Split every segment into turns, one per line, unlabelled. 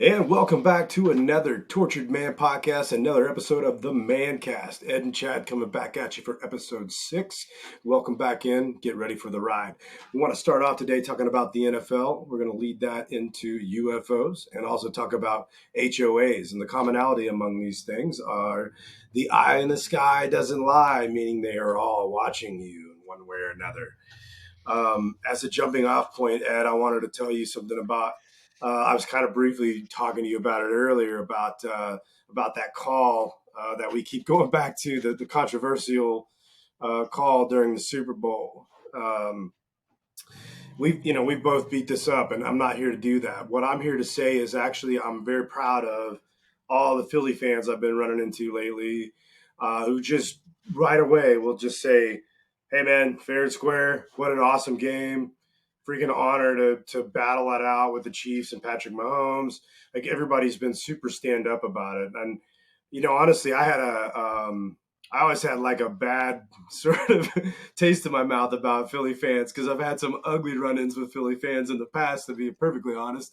And welcome back to another Tortured Man podcast, another episode of the Mancast. Ed and Chad coming back at you for episode 6. Welcome back in. Get ready for the ride. We want to start off today talking about the NFL. We're going to lead that into UFOs and also talk about HOAs. And the commonality among these things are the eye in the sky doesn't lie, meaning they are all watching you in one way or another. As a jumping off point, Ed, I wanted to tell you something about. I was kind of briefly talking to you about it earlier about that call that we keep going back to the controversial call during the Super Bowl. We've both beat this up, and I'm not here to do that. What I'm here to say is actually I'm very proud of all the Philly fans I've been running into lately, who just right away will just say, "Hey man, fair and square. What an awesome game! Freaking honor to battle it out with the Chiefs and Patrick Mahomes." Like everybody's been super stand up about it, and honestly, I always had like a bad sort of taste in my mouth about Philly fans because I've had some ugly run-ins with Philly fans in the past, to be perfectly honest.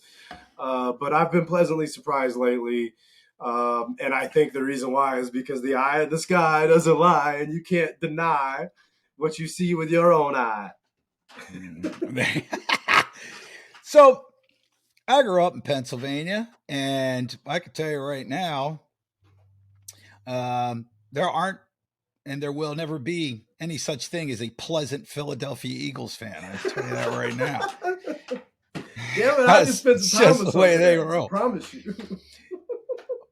But I've been pleasantly surprised lately. And I think the reason why is because the eye in the sky doesn't lie, and you can't deny what you see with your own eye.
So I grew up in Pennsylvania, and I can tell you right now, there aren't and there will never be any such thing as a pleasant Philadelphia Eagles fan. I tell you that right now.
Yeah, but I just spent some time with
the way they
roll. I promise you.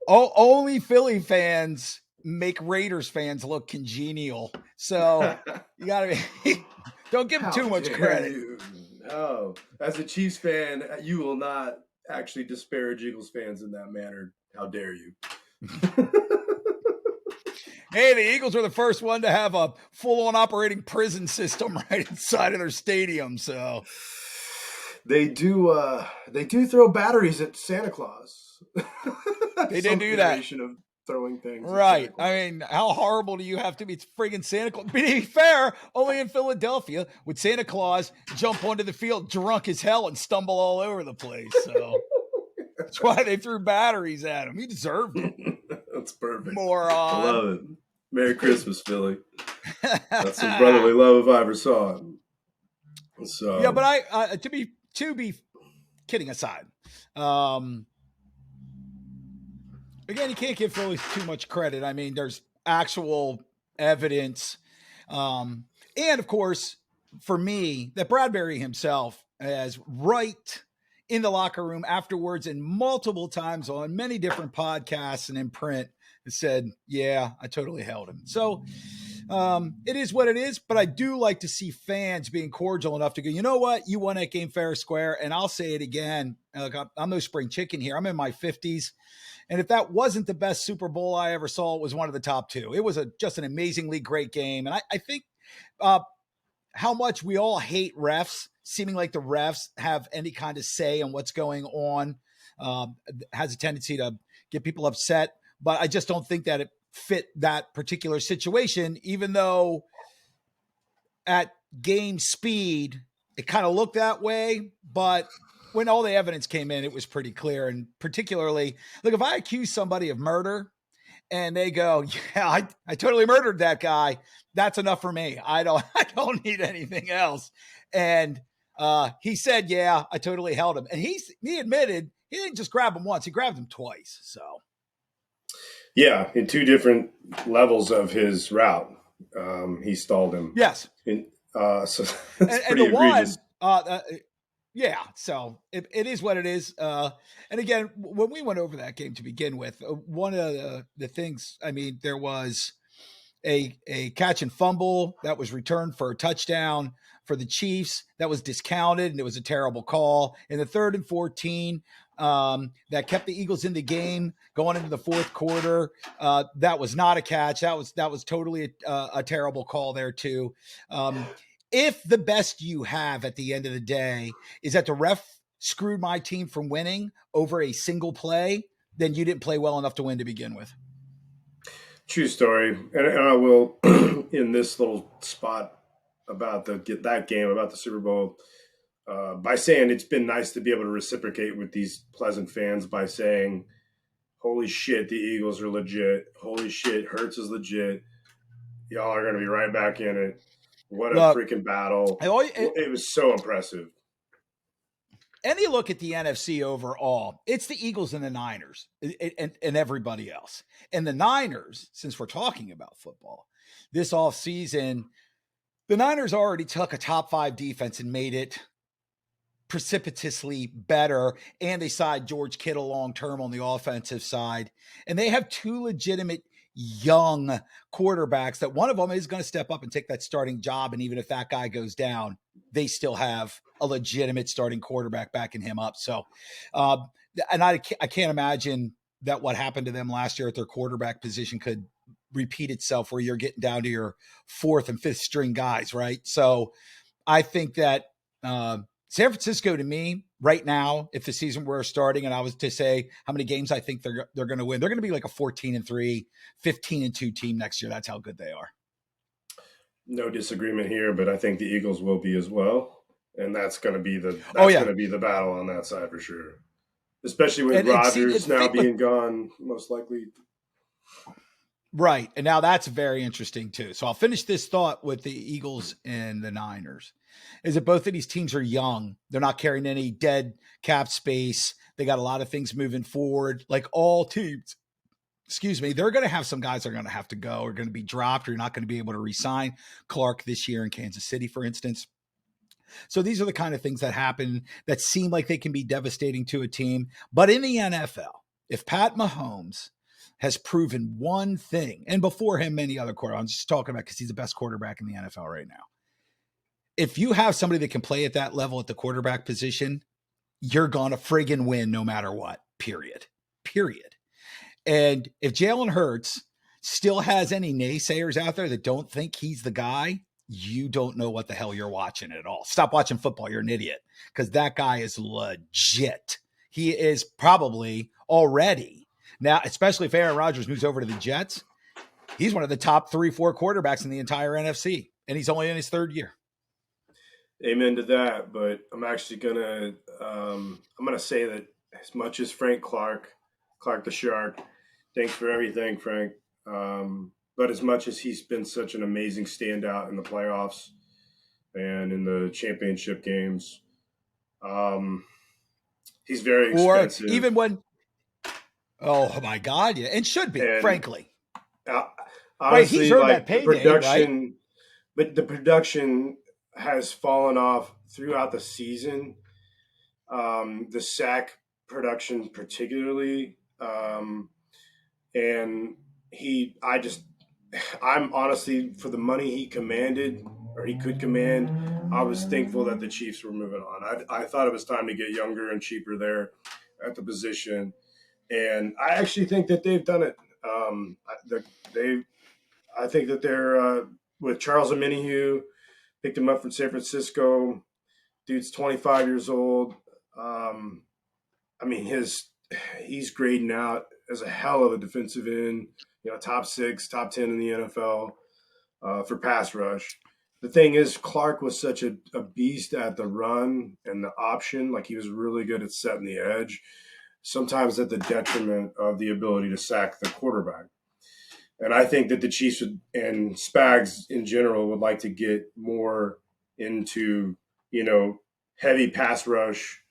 Only Philly fans make Raiders fans look congenial. So you gotta be. Don't give them too much credit.
No, as a Chiefs fan, you will not actually disparage Eagles fans in that manner. How dare you?
Hey, the Eagles were the first one to have a full-on operating prison system right inside of their stadium. So
they do throw batteries at Santa Claus.
They did do that.
Of throwing things.
Right. I mean, how horrible do you have to be? It's friggin' Santa Claus. But to be fair, only in Philadelphia would Santa Claus jump onto the field drunk as hell and stumble all over the place. So that's why they threw batteries at him. He deserved it.
That's perfect.
Moron.
I love it. Merry Christmas, Philly. That's some brotherly love if I ever saw it. So
yeah, but I to be kidding aside, again, you can't give Philly too much credit. I mean, there's actual evidence, and of course, for me, that Bradbury himself is right in the locker room afterwards, and multiple times on many different podcasts and in print, said, "Yeah, I totally held him." So it is what it is, but I do like to see fans being cordial enough to go, you know what? You won that game fair and square. And I'll say it again. Look, I'm no spring chicken here. I'm in my 50s. And if that wasn't the best Super Bowl I ever saw, it was one of the top two. It was just an amazingly great game. And I think how much we all hate refs, seeming like the refs have any kind of say in what's going on, has a tendency to get people upset. But I just don't think that it fit that particular situation, even though at game speed, it kind of looked that way. But when all the evidence came in, it was pretty clear. And particularly, look, if I accuse somebody of murder and they go, yeah, I totally murdered that guy, that's enough for me. I don't need anything else. And he said, yeah, I totally held him. And he admitted he didn't just grab him once, he grabbed him twice. So
yeah, in two different levels of his route, he stalled him.
Yes.
So that's pretty egregious.
Yeah, so it is what it is. And again, when we went over that game to begin with, one of the things, I mean, there was a catch and fumble that was returned for a touchdown for the Chiefs that was discounted, and it was a terrible call. In the 3rd and 14, that kept the Eagles in the game going into the fourth quarter. That was not a catch. That was totally a terrible call there too. If the best you have at the end of the day is that the ref screwed my team from winning over a single play, then you didn't play well enough to win to begin with.
True story. And I will, in this little spot about that game, about the Super Bowl, by saying it's been nice to be able to reciprocate with these pleasant fans by saying, "Holy shit, the Eagles are legit. Holy shit, Hurts is legit. Y'all are going to be right back in it. What a
Look,
freaking battle!"
I always,
It was so impressive.
and you look at the NFC overall, it's the Eagles and the Niners and everybody else. And the Niners, since we're talking about football, this offseason, the Niners already took a top 5 defense and made it precipitously better. And they signed George Kittle long term on the offensive side. And they have 2 legitimate young quarterbacks that one of them is going to step up and take that starting job. And even if that guy goes down, they still have a legitimate starting quarterback backing him up. So, and I can't imagine that what happened to them last year at their quarterback position could repeat itself where you're getting down to your 4th and 5th string guys, right? So I think that San Francisco, to me, right now, if the season were starting and I was to say how many games I think they're going to win, they're going to be like a 14-3, 15-2 team next year. That's how good they are.
No disagreement here, but I think the Eagles will be as well, and that's going to be the battle on that side for sure. Especially with Rodgers now being gone, most likely.
Right. And now that's very interesting too. So I'll finish this thought with the Eagles and the Niners. Is that both of these teams are young. They're not carrying any dead cap space. They got a lot of things moving forward. Like all teams, they're going to have some guys that are going to have to go, or going to be dropped, or you're not going to be able to re-sign. Clark this year in Kansas City, for instance. So these are the kind of things that happen that seem like they can be devastating to a team. But in the NFL, if Pat Mahomes has proven one thing, and before him, many other quarterbacks, I'm just talking about because he's the best quarterback in the NFL right now. If you have somebody that can play at that level at the quarterback position, you're going to friggin' win no matter what, period. And if Jalen Hurts still has any naysayers out there that don't think he's the guy, you don't know what the hell you're watching at all. Stop watching football. You're an idiot, because that guy is legit. He is probably already now, especially if Aaron Rodgers moves over to the Jets, he's one of the top 3-4 quarterbacks in the entire NFC, and he's only in his 3rd year.
Amen to that. But I'm actually gonna say that as much as Clark the Shark, thanks for everything, Frank. But as much as he's been such an amazing standout in the playoffs and in the championship games, he's very expensive.
Or even when, oh my God, yeah, and should be, frankly.
Honestly,
he's earned that payday,
production,
right?
But the production has fallen off throughout the season. The sack production, particularly, and I'm honestly, for the money he commanded or he could command, I was thankful that the Chiefs were moving on. I thought it was time to get younger and cheaper there at the position, and I actually think that they've done it. I think that they're with Charles Omenihu, picked him up from San Francisco. Dude's 25 years old. I mean, he's grading out as a hell of a defensive end. Top 6, top 10 in the NFL for pass rush. The thing is, Clark was such a beast at the run and the option. Like, he was really good at setting the edge, sometimes at the detriment of the ability to sack the quarterback. And I think that the Chiefs and Spags in general would like to get more into, heavy pass rush.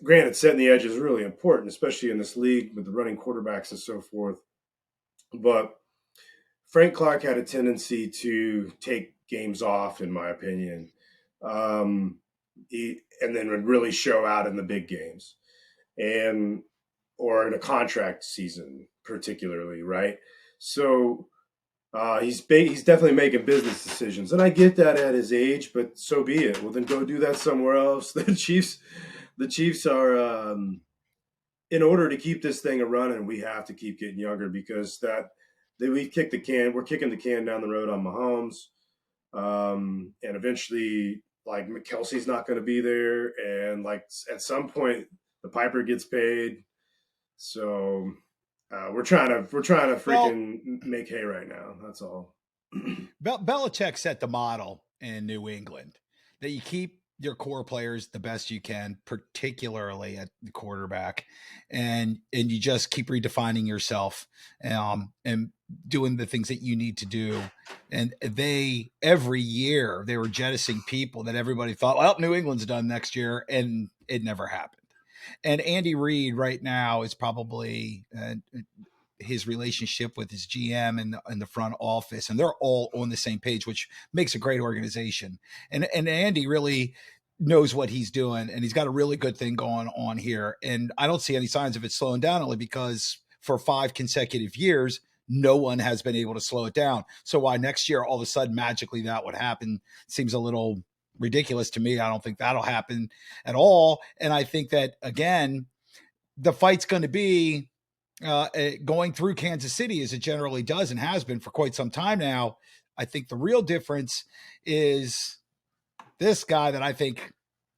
Granted, setting the edge is really important, especially in this league with the running quarterbacks and so forth. But Frank Clark had a tendency to take games off, in my opinion, and then would really show out in the big games, or in a contract season, particularly, right? So he's definitely making business decisions, and I get that at his age, but so be it. Well, then go do that somewhere else. The Chiefs are, in order to keep this thing a running, we have to keep getting younger, because we've kicked the can. We're kicking the can down the road on Mahomes, and eventually, like, Kelsey's not going to be there, and like at some point, the piper gets paid. So we're trying to freaking make hay right now. That's all.
Belichick set the model in New England that you keep your core players the best you can, particularly at the quarterback, and you just keep redefining yourself, and doing the things that you need to do. And they every year they were jettisoning people that everybody thought, well, New England's done next year, and it never happened. And Andy Reid right now is probably his relationship with his GM and the front office, and they're all on the same page, which makes a great organization. And Andy really knows what he's doing, and he's got a really good thing going on here. And I don't see any signs of it slowing down, only because for 5 consecutive years, no one has been able to slow it down. So why next year all of a sudden magically that would happen seems a little ridiculous to me. I don't think that'll happen at all. And I think that, again, the fight's going to be going through Kansas City, as it generally does and has been for quite some time now. I think the real difference is this guy that I think,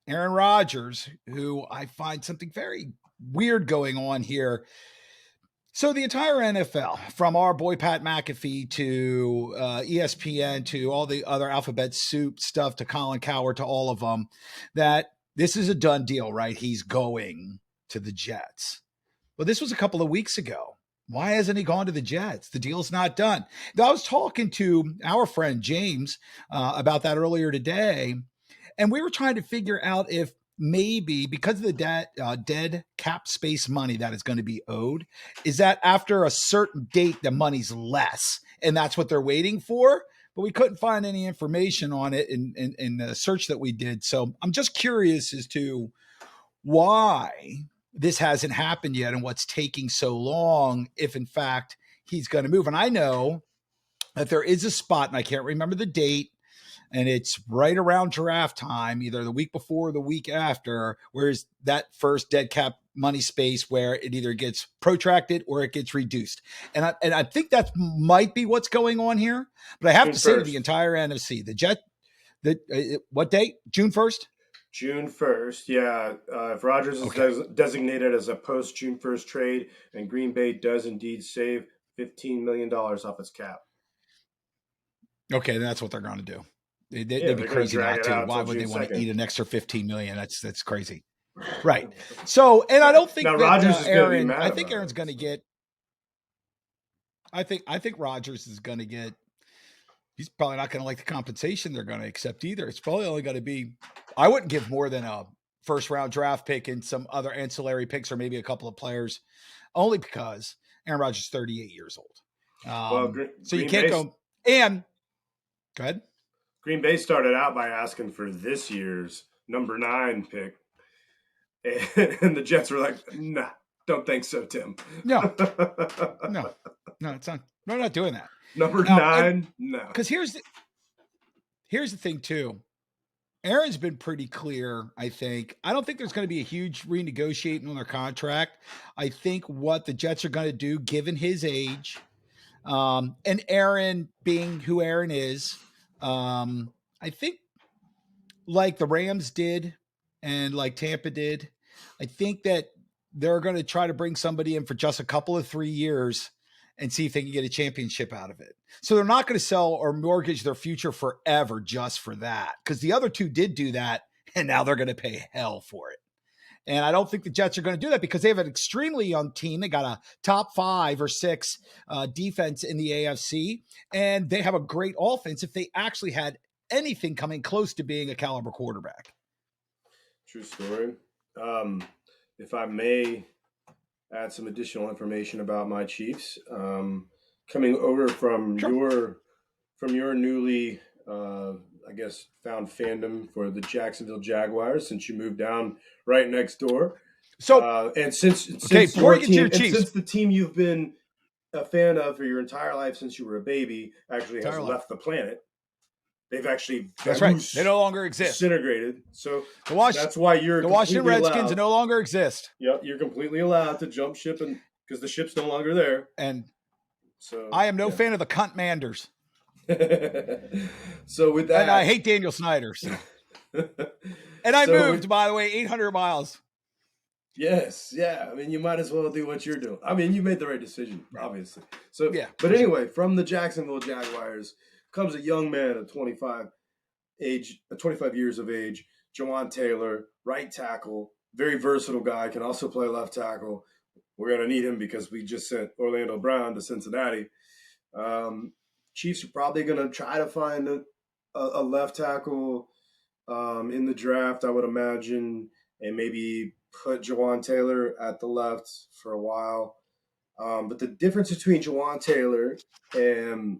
Aaron Rodgers, who I find something very weird going on here. So the entire NFL, from our boy Pat McAfee to ESPN to all the other alphabet soup stuff to Colin Cowherd to all of them, that this is a done deal, right? He's going to the Jets. Well, this was a couple of weeks ago. Why hasn't he gone to the Jets? The deal's not done. Now, I was talking to our friend James about that earlier today, and we were trying to figure out if maybe because of the dead cap space money that is going to be owed, is that after a certain date, the money's less, and that's what they're waiting for? But we couldn't find any information on it in the search that we did. So I'm just curious as to why this hasn't happened yet and what's taking so long, if in fact he's going to move. And I know that there is a spot, and I can't remember the date, and it's right around draft time, either the week before or the week after, where's that first dead cap money space where it either gets protracted or it gets reduced. And I think that might be what's going on here. But I have to say to the entire NFC, what date? June 1st?
June 1st, yeah. If Rodgers is designated as a post-June 1st trade, and Green Bay does indeed save $15 million off its cap.
Okay, that's what they're going to do. They'd be crazy not to. Why would they want to eat an extra $15 million? That's crazy. Right. So, and I don't think
now,
that
Rodgers is
Aaron,
be mad
I think
about
Aaron's going to get, I think Rodgers is going to get, he's probably not going to like the compensation they're going to accept either. It's probably only going to be, I wouldn't give more than a first round draft pick and some other ancillary picks or maybe a couple of players, only because Aaron Rodgers is 38 years old. So you can't go, and go ahead.
Green Bay started out by asking for this year's number 9 pick. And the Jets were like, nah, don't think so, Tim.
No, it's not. We're not doing that.
Number 9, no.
Because here's the thing too. Aaron's been pretty clear, I think. I don't think there's going to be a huge renegotiating on their contract. I think what the Jets are going to do, given his age, and Aaron being who Aaron is, I think like the Rams did and like Tampa did, I think that they're going to try to bring somebody in for just a couple of 3 years and see if they can get a championship out of it. So they're not going to sell or mortgage their future forever just for that, because the other two did do that, and now they're going to pay hell for it. And I don't think the Jets are going to do that because they have an extremely young team. They got a top 5 or 6 defense in the AFC, and they have a great offense if they actually had anything coming close to being a caliber quarterback.
True story. If I may add some additional information about my Chiefs, coming over from your newly, I guess, found fandom for the Jacksonville Jaguars, since you moved down right next door.
So,
and since
before you get to your Chiefs,
since the team you've been a fan of for your entire life since you were a baby actually has left the planet. They've actually
that's right. They no longer exist.
Disintegrated. So that's why you're
the Washington Redskins no longer exist.
Yep, you're completely allowed to jump ship, and because the ship's no longer there.
And so I am no fan of the cunt Manders.
So with that,
and I hate Daniel Snyder. So. And I moved, by the way, 800 miles.
Yes, yeah. I mean, you might as well do what you're doing. I mean, you made the right decision, obviously. So yeah. But anyway, from the Jacksonville Jaguars comes a young man of 25 years of age, Jawan Taylor, right tackle, very versatile guy, can also play left tackle. We're going to need him because we just sent Orlando Brown to Cincinnati. Um, Chiefs are probably going to try to find a left tackle in the draft, I would imagine, and maybe put Jawan Taylor at the left for a while. But the difference between Jawan Taylor and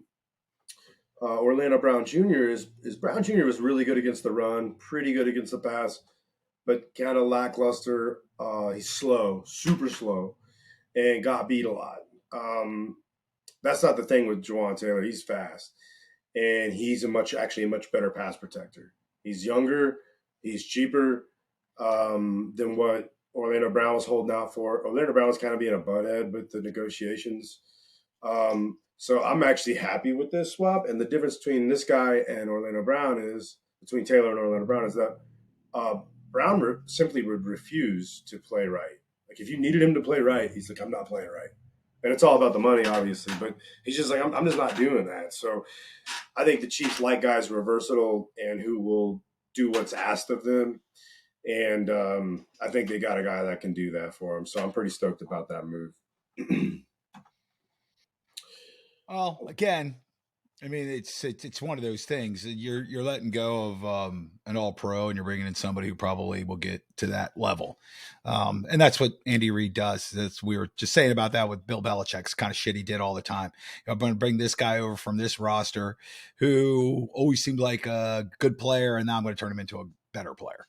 Orlando Brown Jr. is Brown Jr. was really good against the run, pretty good against the pass, but kind of lackluster. He's slow, super slow, and got beat a lot. Um, that's not the thing with Jawan Taylor. He's fast, and he's actually a much better pass protector. He's younger, he's cheaper than what Orlando Brown was holding out for. Orlando Brown was kind of being a butthead with the negotiations. So I'm actually happy with this swap. And the difference between this guy and Orlando Brown is between Taylor and Orlando Brown is that uh, Brown simply would refuse to play right. Like if you needed him to play right, he's like, I'm not playing right. And it's all about the money, obviously, but he's just like, I'm just not doing that. So I think the Chiefs like guys who are versatile and who will do what's asked of them. And I think they got a guy that can do that for them. So I'm pretty stoked about that move.
Well, again, I mean, it's one of those things. You're letting go of an All Pro, and you're bringing in somebody who probably will get to that level, and that's what Andy Reid does. That's we were just saying about that with Bill Belichick's kind of shit he did all the time. I'm going to bring this guy over from this roster, who always seemed like a good player, and now I'm going to turn him into a better player.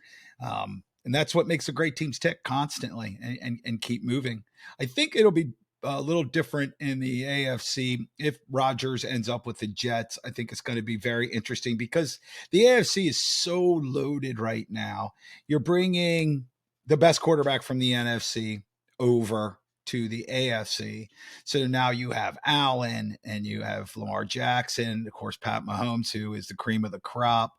And that's what makes the great teams tick constantly and keep moving. I think it'll be a little different in the AFC. If Rodgers ends up with the Jets, I think it's going to be very interesting because the AFC is so loaded right now. You're bringing the best quarterback from the NFC over to the AFC. So now you have Allen and you have Lamar Jackson, of course, Pat Mahomes, who is the cream of the crop.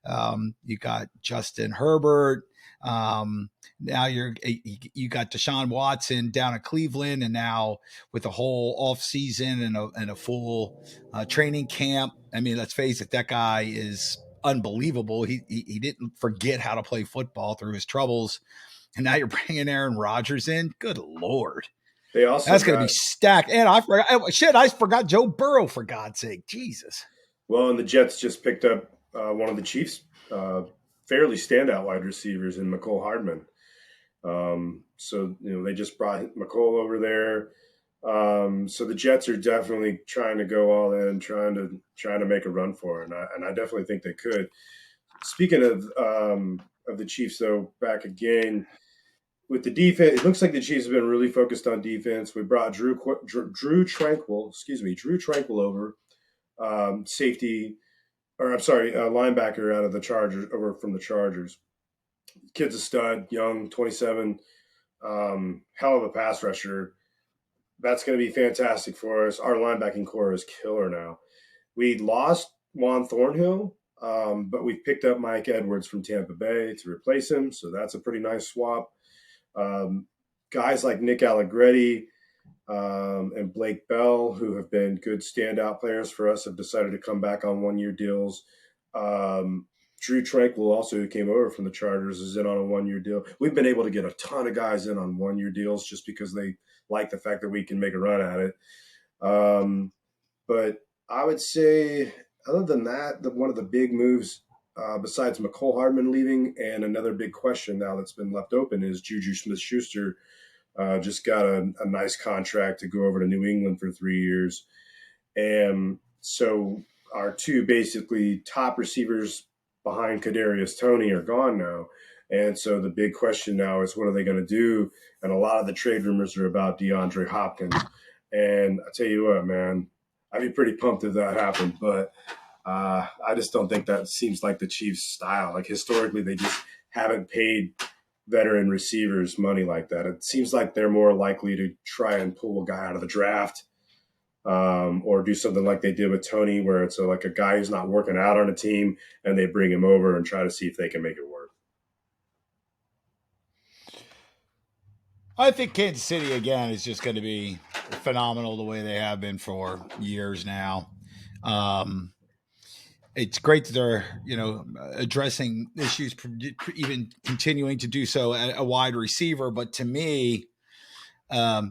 You got Justin Herbert. Now you got Deshaun Watson down at Cleveland, and now with the whole off season and a full training camp. I mean, let's face it, that guy is unbelievable. He didn't forget how to play football through his troubles, and now you're bringing Aaron Rodgers in. Good lord,
They also
that's going to be
got
stacked. And I forgot shit. I forgot Joe Burrow, for God's sake, Jesus.
well, and the Jets just picked up one of the Chiefs' fairly standout wide receivers in McCole Hardman. So they just brought McCole over there. So the Jets are definitely trying to go all in, trying to make a run for it, and I definitely think they could. Speaking of the Chiefs, though, back again with the defense, it looks like the Chiefs have been really focused on defense. We brought Drew Tranquil over, safety, or I'm sorry, linebacker out of the Chargers, over from the Chargers. Kid's a stud, young, 27, hell of a pass rusher. That's going to be fantastic for us. Our linebacking core is killer now. We lost Juan Thornhill, but we've picked up Mike Edwards from Tampa Bay to replace him, so that's a pretty nice swap. Guys like Nick Allegretti and Blake Bell, who have been good standout players for us, have decided to come back on one-year deals. Drew Tranquil, also who came over from the Chargers, is in on a one-year deal. We've been able to get a ton of guys in on one-year deals just because they like the fact that we can make a run at it. But I would say, other than that, one of the big moves, besides McCole Hardman leaving, and another big question now that's been left open, is Juju Smith-Schuster just got a nice contract to go over to New England for 3 years. And so our two basically top receivers behind Kadarius Toney are gone now. And so the big question now is, what are they going to do? And a lot of the trade rumors are about DeAndre Hopkins. And I tell you what, man, I'd be pretty pumped if that happened. But I just don't think that seems like the Chiefs' style. Like historically, they just haven't paid veteran receivers money like that. It seems like they're more likely to try and pull a guy out of the draft, or do something like they did with Toney, where it's like a guy who's not working out on a team and they bring him over and try to see if they can make it work.
I think Kansas City again is just going to be phenomenal the way they have been for years now. Um, it's great that they're addressing issues, even continuing to do so at a wide receiver. But to me,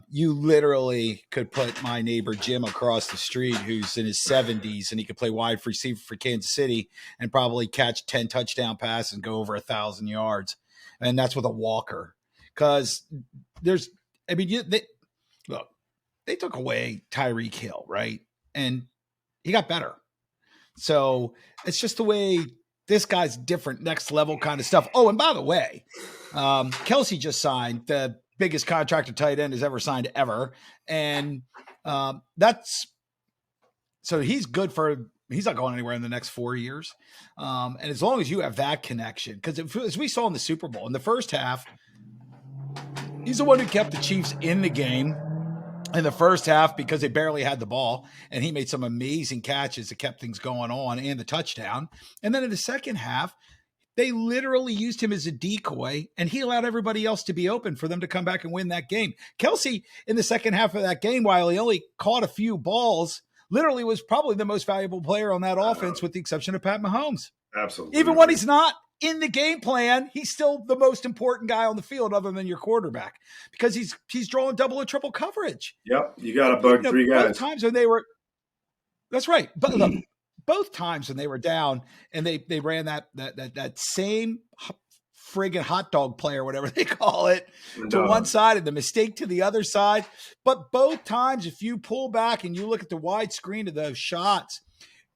you literally could put my neighbor Jim across the street, who's in his 70s, and he could play wide receiver for Kansas City and probably catch 10 touchdown passes and go over 1,000 yards. And that's with a walker. Because there's, I mean, look, they took away Tyreek Hill, right? And he got better. So it's just the way this guy's different, next level kind of stuff. Oh, and by the way, Kelsey just signed the biggest contract a tight end has ever signed ever. And that's so he's good for, he's not going anywhere in the next 4 years. And as long as you have that connection, because as we saw in the Super Bowl in the first half, he's the one who kept the Chiefs in the game in the first half because they barely had the ball, and he made some amazing catches that kept things going on and the touchdown. And then in the second half, they literally used him as a decoy, and he allowed everybody else to be open for them to come back and win that game. Kelsey, in the second half of that game, while he only caught a few balls, literally was probably the most valuable player on that offense, with the exception of Pat Mahomes.
Absolutely.
Even when he's not in the game plan, he's still the most important guy on the field other than your quarterback, because he's drawing double or triple coverage.
Yep. You got to bug three guys.
Both times when they were, that's right. But look, both times when they were down and they ran that same friggin' hot dog play or whatever they call it to one side and the mistake to the other side. But both times, if you pull back and you look at the wide screen of those shots,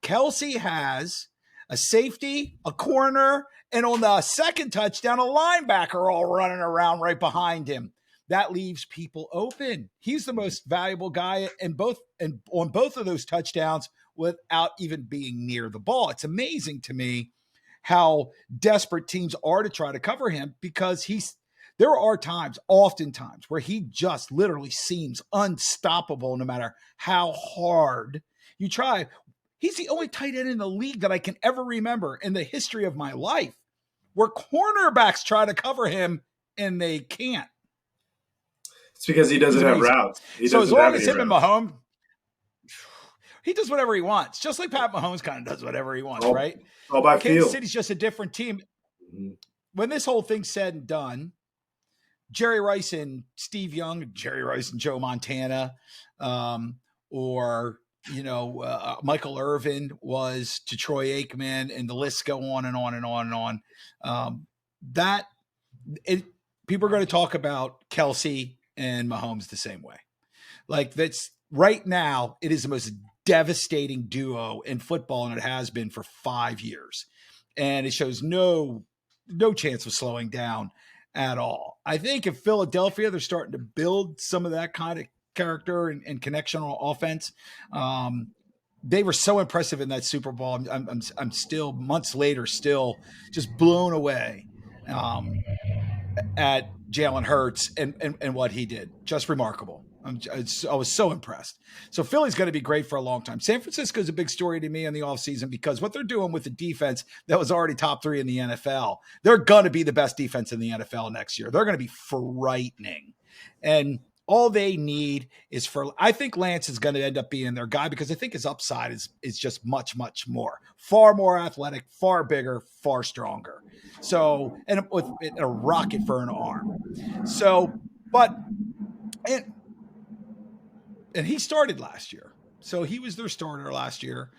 Kelsey has a safety, a corner, and on the second touchdown, a linebacker all running around right behind him. That leaves people open. He's the most valuable guy on both of those touchdowns without even being near the ball. It's amazing to me how desperate teams are to try to cover him, because there are oftentimes where he just literally seems unstoppable no matter how hard you try. He's the only tight end in the league that I can ever remember in the history of my life where cornerbacks try to cover him and they can't.
It's because he doesn't have routes.
So as long as him and Mahomes, he does whatever he wants, just like Pat Mahomes kind of does whatever he wants, right?
All by
Kansas
field.
City's just a different team. Mm-hmm. When this whole thing's said and done, Jerry Rice and Steve Young, Jerry Rice and Joe Montana, or Michael Irvin was to Troy Aikman, and the lists go on and on and on and on. People are going to talk about Kelsey and Mahomes the same way. Like, that's right now, it is the most devastating duo in football, and it has been for 5 years. And it shows no chance of slowing down at all. I think in Philadelphia, they're starting to build some of that kind of character and connection on offense. They were so impressive in that Super Bowl. I'm still, months later, still just blown away at Jalen Hurts and what he did. Just remarkable. I was so impressed. So Philly's going to be great for a long time. San Francisco is a big story to me in the offseason, because what they're doing with the defense that was already top 3 in the NFL, they're going to be the best defense in the NFL next year. They're going to be frightening. And all they need is I think Lance is going to end up being their guy, because I think his upside is just much, much more, far more athletic, far bigger, far stronger. So, and with a rocket for an arm. So, and he started last year. So he was their starter last year.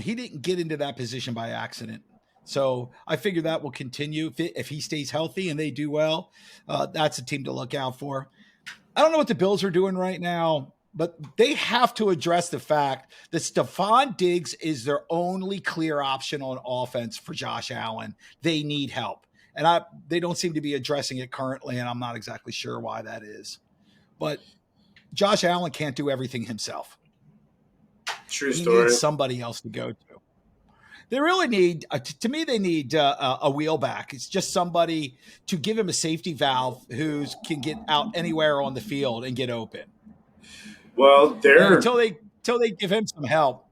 He didn't get into that position by accident. So I figure that will continue if he stays healthy and they do well. That's a team to look out for. I don't know what the Bills are doing right now, but they have to address the fact that Stephon Diggs is their only clear option on offense for Josh Allen. They need help. And they don't seem to be addressing it currently, and I'm not exactly sure why that is. But Josh Allen can't do everything himself.
True story.
He needs somebody else to go to. They really need, to me, they need a wheelback. It's just somebody to give him a safety valve who can get out anywhere on the field and get open.
Well,
until they give him some help.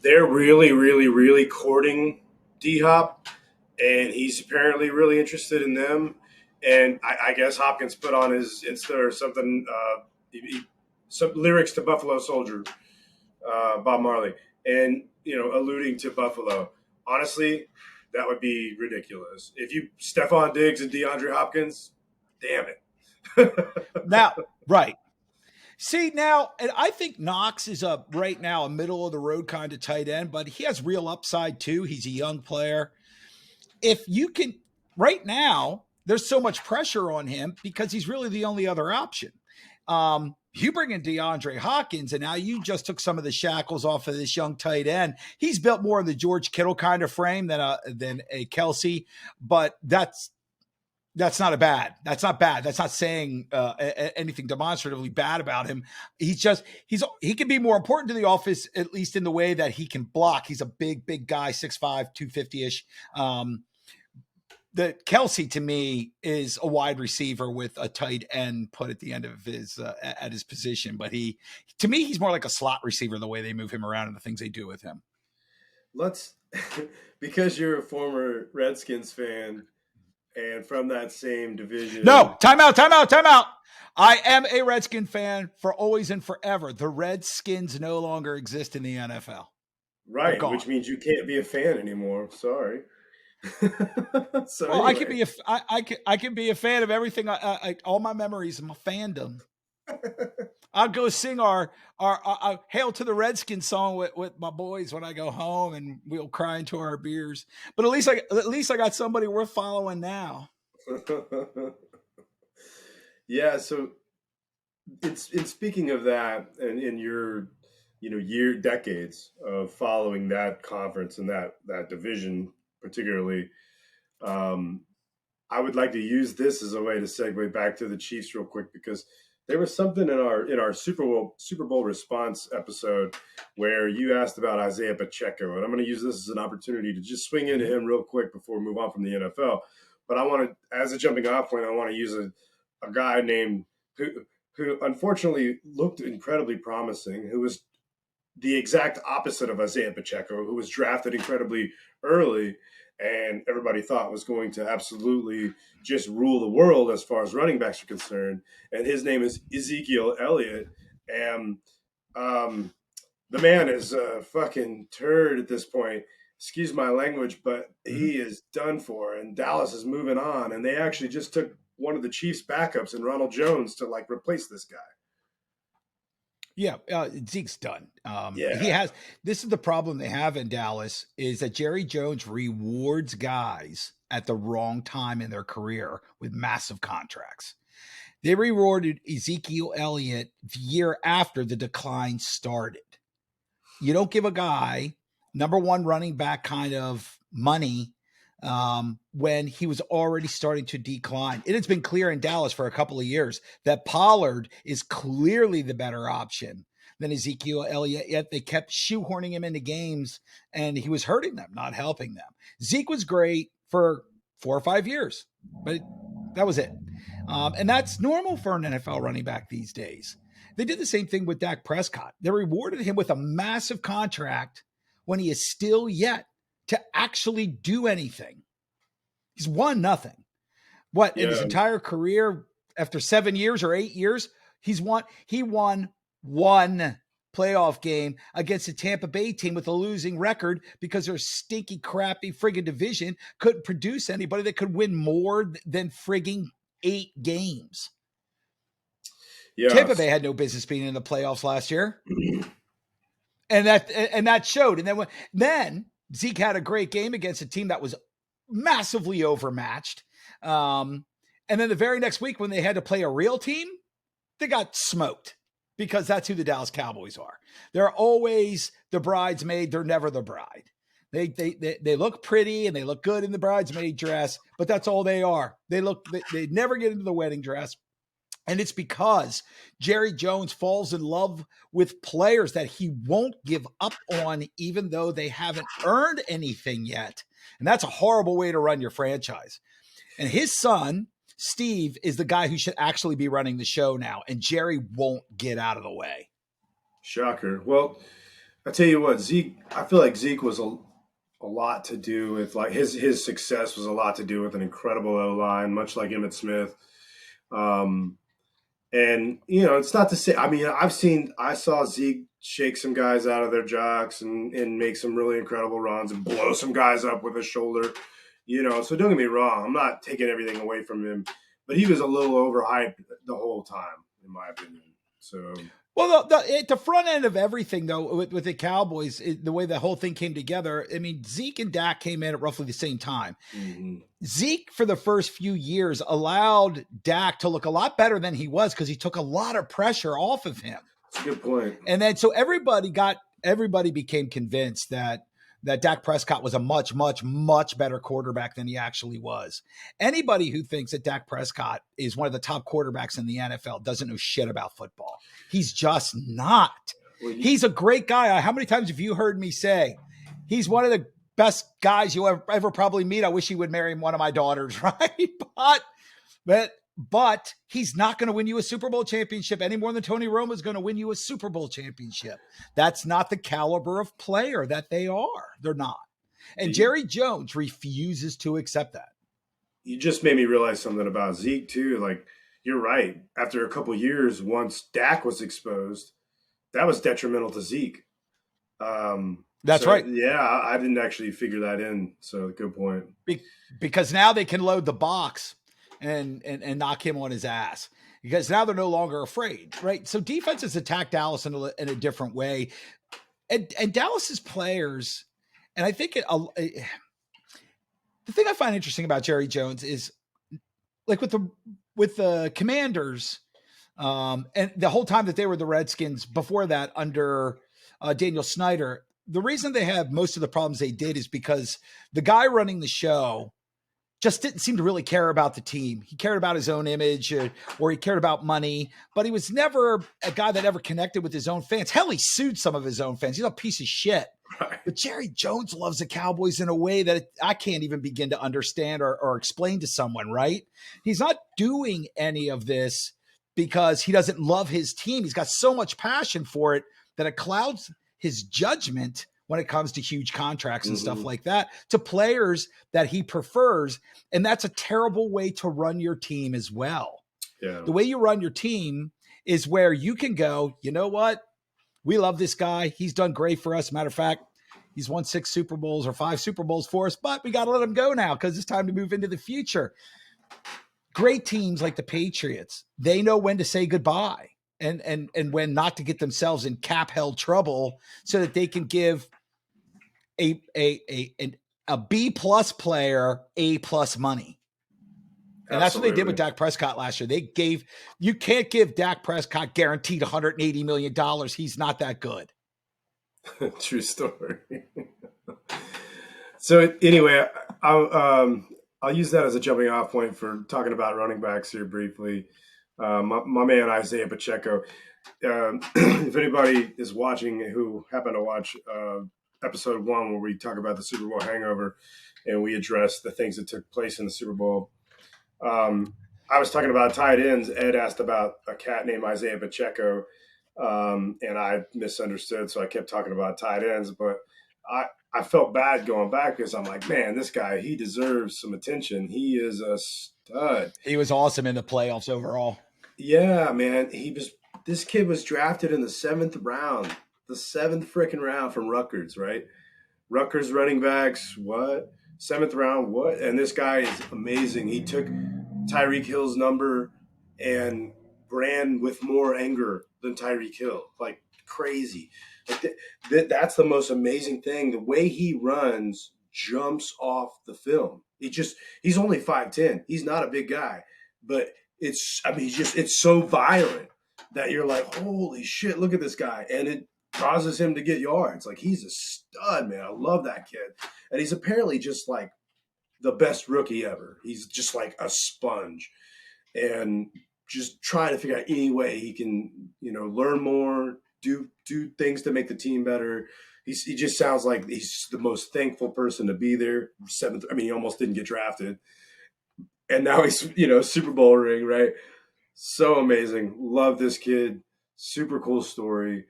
They're really, really, really courting D-Hop, and he's apparently really interested in them. And I guess Hopkins put on his Insta or something, some lyrics to Buffalo Soldier, Bob Marley, and alluding to Buffalo. honestly, that would be ridiculous. If you Stephon Diggs and DeAndre Hopkins, damn it.
Now, right. See now, and I think Knox is a right now a middle of the road kind of tight end, but he has real upside too. He's a young player. If you can, right now, there's so much pressure on him because he's really the only other option. You bring in DeAndre Hopkins, and now you just took some of the shackles off of this young tight end. He's built more in the George Kittle kind of frame than a Kelsey, but that's not a bad. That's not bad. That's not saying anything demonstratively bad about him. He can be more important to the office, at least in the way that he can block. He's a big guy, 6'5", 250-ish. The Kelsey to me is a wide receiver with a tight end put at the end of his at his position, but to me he's more like a slot receiver the way they move him around and the things they do with him.
Let's because you're a former Redskins fan and from that same division.
No, time out. I am a Redskin fan for always and forever. The Redskins no longer exist in the NFL.
Right, which means you can't be a fan anymore. Sorry. So well, anyway.
I can be a fan of everything. All my memories of my fandom. I'll go sing our "Hail to the Redskins" song with my boys when I go home, and we'll cry into our beers. But at least I got somebody worth following now.
Yeah. So it's speaking of that, and in your decades of following that conference and that division particularly, I would like to use this as a way to segue back to the Chiefs real quick, because there was something in our Super Bowl response episode where you asked about Isaiah Pacheco, and I'm going to use this as an opportunity to just swing into him real quick before we move on from the NFL. But I want to, as a jumping off point, I want to use a guy named who unfortunately looked incredibly promising, who was the exact opposite of Isaiah Pacheco, who was drafted incredibly early and everybody thought was going to absolutely just rule the world as far as running backs are concerned. And his name is Ezekiel Elliott. And the man is a fucking turd at this point. Excuse my language, but he is done for. And Dallas is moving on. And they actually just took one of the Chiefs' backups in Ronald Jones to replace this guy.
Yeah, Zeke's done. He has. This is the problem they have in Dallas is that Jerry Jones rewards guys at the wrong time in their career with massive contracts. They rewarded Ezekiel Elliott the year after the decline started. You don't give a guy number one running back kind of money when he was already starting to decline. It has been clear in Dallas for a couple of years that Pollard is clearly the better option than Ezekiel Elliott, yet they kept shoehorning him into games and he was hurting them, not helping them. Zeke was great for 4 or 5 years, but that was it. And that's normal for an NFL running back these days. They did the same thing with Dak Prescott. They rewarded him with a massive contract when he is still yet to actually do anything. He's won nothing. In his entire career, after 7 years or 8 years, he won one playoff game against a Tampa Bay team with a losing record because their stinky, crappy friggin' division couldn't produce anybody that could win more than frigging 8 games. Yeah. Tampa Bay had no business being in the playoffs last year. And that showed. And then Zeke had a great game against a team that was massively overmatched. And then the very next week when they had to play a real team, they got smoked because that's who the Dallas Cowboys are. They're always the bridesmaid. They're never the bride. They look pretty and they look good in the bridesmaid dress, but that's all they are. They never get into the wedding dress. And it's because Jerry Jones falls in love with players that he won't give up on, even though they haven't earned anything yet. And that's a horrible way to run your franchise. And his son, Steve, is the guy who should actually be running the show now. And Jerry won't get out of the way.
Shocker. Well, I tell you what, I feel like Zeke was a lot to do with his success was a lot to do with an incredible O-line, much like Emmitt Smith. And, it's not to say, I saw Zeke shake some guys out of their jocks and make some really incredible runs and blow some guys up with his shoulder. So don't get me wrong. I'm not taking everything away from him, but he was a little overhyped the whole time, in my opinion. So
Well, at the front end of everything, though, with the Cowboys, the way the whole thing came together, I mean, Zeke and Dak came in at roughly the same time.
mm-hmm.
Zeke, for the first few years, allowed Dak to look a lot better than he was because he took a lot of pressure off of him.
That's a good point.
And then so everybody became convinced that Dak Prescott was a much, much, much better quarterback than he actually was. Anybody who thinks that Dak Prescott is one of the top quarterbacks in the NFL doesn't know shit about football. He's just not. Well, he's a great guy. How many times have you heard me say he's one of the best guys you'll ever probably meet? I wish he would marry one of my daughters, right? But he's not going to win you a Super Bowl championship any more than Tony Romo is going to win you a Super Bowl championship. That's not the caliber of player that they are. They're not. And Jerry Jones refuses to accept that.
You just made me realize something about Zeke, too. Like, you're right. After a couple of years, once Dak was exposed, that was detrimental to Zeke.
That's right.
Yeah, I didn't actually figure that in. So good point.
Because now they can load the box and knock him on his ass because now they're no longer afraid, right? So defenses attack Dallas in a different way, and Dallas's players, and I think the thing I find interesting about Jerry Jones is like with the Commanders, and the whole time that they were the Redskins before that under Daniel Snyder, the reason they have most of the problems they did is because the guy running the show just didn't seem to really care about the team. He cared about his own image or he cared about money, but he was never a guy that ever connected with his own fans. Hell, he sued some of his own fans. He's a piece of shit. Right. But Jerry Jones loves the Cowboys in a way that I can't even begin to understand or explain to someone, right? He's not doing any of this because he doesn't love his team. He's got so much passion for it that it clouds his judgment when it comes to huge contracts and stuff like that, to players that he prefers. And that's a terrible way to run your team as well. Yeah. The way you run your team is where you can go, you know what? We love this guy. He's done great for us. Matter of fact, he's won 6 Super Bowls or 5 Super Bowls for us, but we got to let him go now because it's time to move into the future. Great teams like the Patriots, they know when to say goodbye and when not to get themselves in cap hell trouble so that they can give a B plus player A plus money. And that's what they did with Dak Prescott last year. You can't give Dak Prescott guaranteed $180 million. He's not that good.
True story. So anyway, I'll use that as a jumping off point for talking about running backs here briefly. My man, Isaiah Pacheco. If anybody is watching who happened to watch episode 1 where we talk about the Super Bowl hangover and we address the things that took place in the Super Bowl. I was talking about tight ends. Ed asked about a cat named Isaiah Pacheco, and I misunderstood, so I kept talking about tight ends. But I felt bad going back because I'm like, man, this guy, he deserves some attention. He is a stud.
He was awesome in the playoffs overall.
Yeah, man. This kid was drafted in the 7th round. The 7th freaking round from Rutgers, right? Rutgers running backs, what? 7th round, what? And this guy is amazing. He took Tyreek Hill's number and ran with more anger than Tyreek Hill. Like, crazy. Like that's the most amazing thing. The way he runs jumps off the film. He's only 5'10". He's not a big guy. But it's so violent that you're like, holy shit, look at this guy. And it causes him to get yards. Like, he's a stud, man. I love that kid. And he's apparently just like the best rookie ever. He's just like a sponge and just trying to figure out any way he can, learn more, do things to make the team better. He just sounds like he's the most thankful person to be there. 7th, he almost didn't get drafted. And now he's, Super Bowl ring, right? So amazing. Love this kid. Super cool story.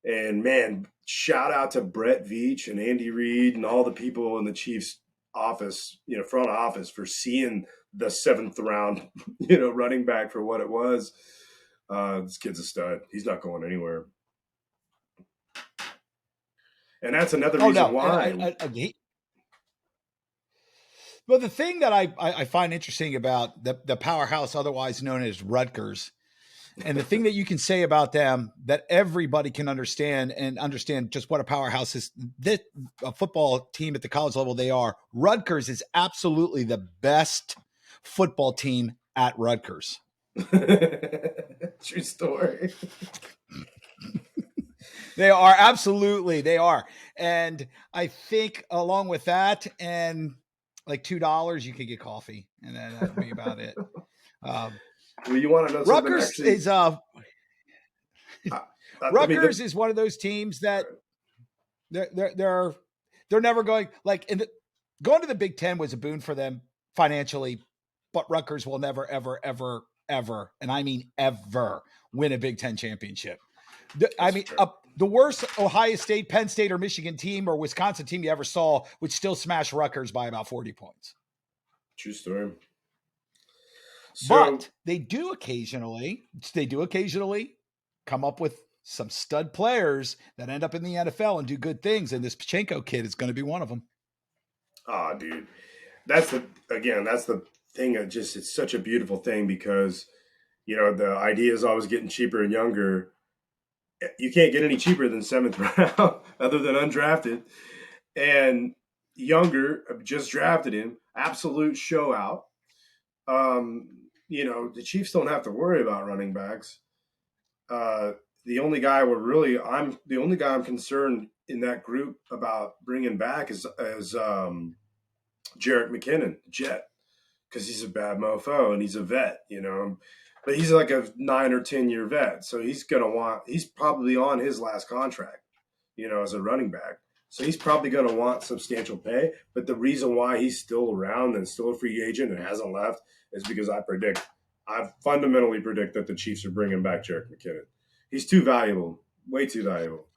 And, man, shout out to Brett Veach and Andy Reid and all the people in the Chiefs office, front office for seeing the 7th round, running back for what it was. This kid's a stud. He's not going anywhere. And that's another
Oh
reason
no, and
why.
well, the thing that I find interesting about the powerhouse, otherwise known as Rutgers, and the thing that you can say about them that everybody can understand and understand just what a powerhouse is, this a football team at the college level they are. Rutgers is absolutely the best football team at Rutgers.
True story.
They are absolutely they are, and I think along with that and like $2 you could get coffee, and then that'd be about it. Um,
Well, you want to know something?
Rutgers
Actually,
is
uh, I mean,
Rutgers is one of those teams that they're they're they're, they're never going like going to the Big Ten was a boon for them financially, but Rutgers will never ever ever ever, and I mean ever, win a Big Ten championship. I
that's
mean,
fair.
the worst Ohio State, Penn State, or Michigan team or Wisconsin team you ever saw would still smash Rutgers by about 40 points.
True story. So
But they do occasionally come up with some stud players that end up in the NFL and do good things. And this Pachenko kid is going to be one of them.
oh, dude, that's the thing. It's such a beautiful thing because the idea is always getting cheaper and younger. You can't get any cheaper than seventh round, other than undrafted and younger. Just drafted him, absolute show out. The Chiefs don't have to worry about running backs. Uh, the only guy I'm concerned in that group about bringing back is Jarek McKinnon, Jet, because he's a bad mofo and he's a vet. But he's like a 9 or 10 year vet, so he's probably on his last contract, as a running back. So he's probably going to want substantial pay. But the reason why he's still around and still a free agent and hasn't left is because I fundamentally predict that the Chiefs are bringing back Jarek McKinnon. He's too valuable, way too valuable.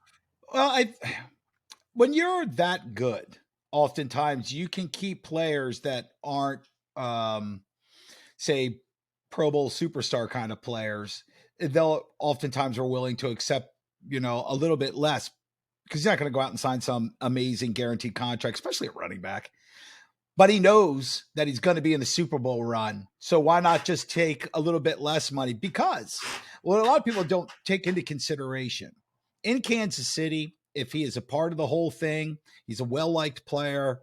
Well, when you're that good, oftentimes you can keep players that aren't, say, Pro Bowl superstar kind of players. They'll oftentimes are willing to accept, a little bit less because he's not going to go out and sign some amazing guaranteed contract, especially at running back. But he knows that he's going to be in the Super Bowl run. So why not just take a little bit less money? Because what a lot of people don't take into consideration in Kansas City, if he is a part of the whole thing, he's a well liked player.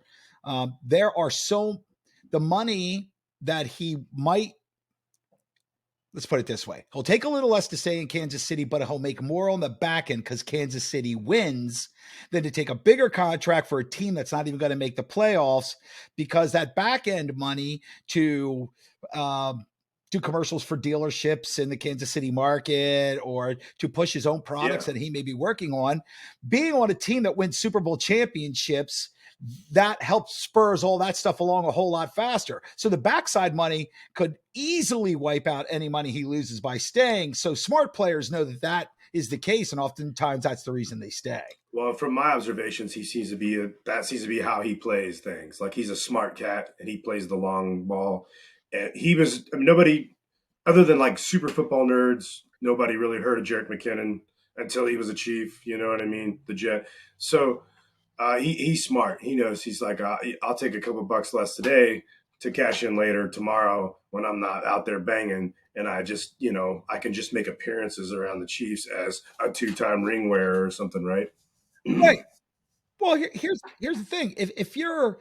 There are the money that he might, let's put it this way. He'll take a little less to stay in Kansas City, but he'll make more on the back end because Kansas City wins than to take a bigger contract for a team that's not even going to make the playoffs, because that back end money to do commercials for dealerships in the Kansas City market or to push his own products
Yeah.
that he may be working on, being on a team that wins Super Bowl championships, that helps spurs all that stuff along a whole lot faster. So the backside money could easily wipe out any money he loses by staying. So smart players know that is the case, and oftentimes that's the reason they stay.
Well, from my observations, that seems to be how he plays things. Like he's a smart cat and he plays the long ball. And nobody other than like super football nerds, nobody really heard of Jarek McKinnon until he was a Chief. You know what I mean? The Jet. So he's smart. He knows. He's like, I'll take a couple bucks less today to cash in later tomorrow when I'm not out there banging. And I can just make appearances around the Chiefs as a 2-time ring wearer or something, right?
Right. Well, here's the thing. If you're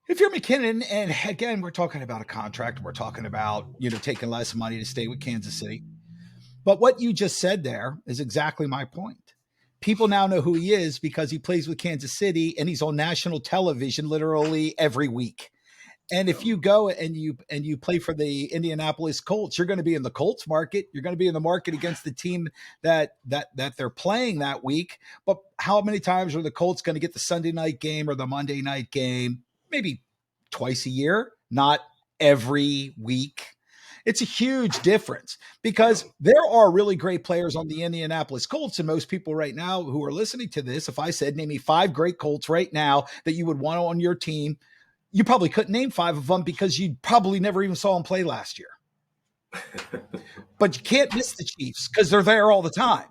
McKinnon, and again, we're talking about a contract, we're talking about taking less money to stay with Kansas City. But what you just said there is exactly my point. People now know who he is because he plays with Kansas City and he's on national television literally every week. And if you go and you play for the Indianapolis Colts, you're going to be in the Colts market. You're going to be in the market against the team that they're playing that week. But how many times are the Colts going to get the Sunday night game or the Monday night game? Maybe twice a year, not every week. It's a huge difference because there are really great players on the Indianapolis Colts. And most people right now who are listening to this, if I said, name me 5 great Colts right now that you would want on your team, you probably couldn't name 5 of them because you probably never even saw them play last year. But you can't miss the Chiefs because they're there all the time.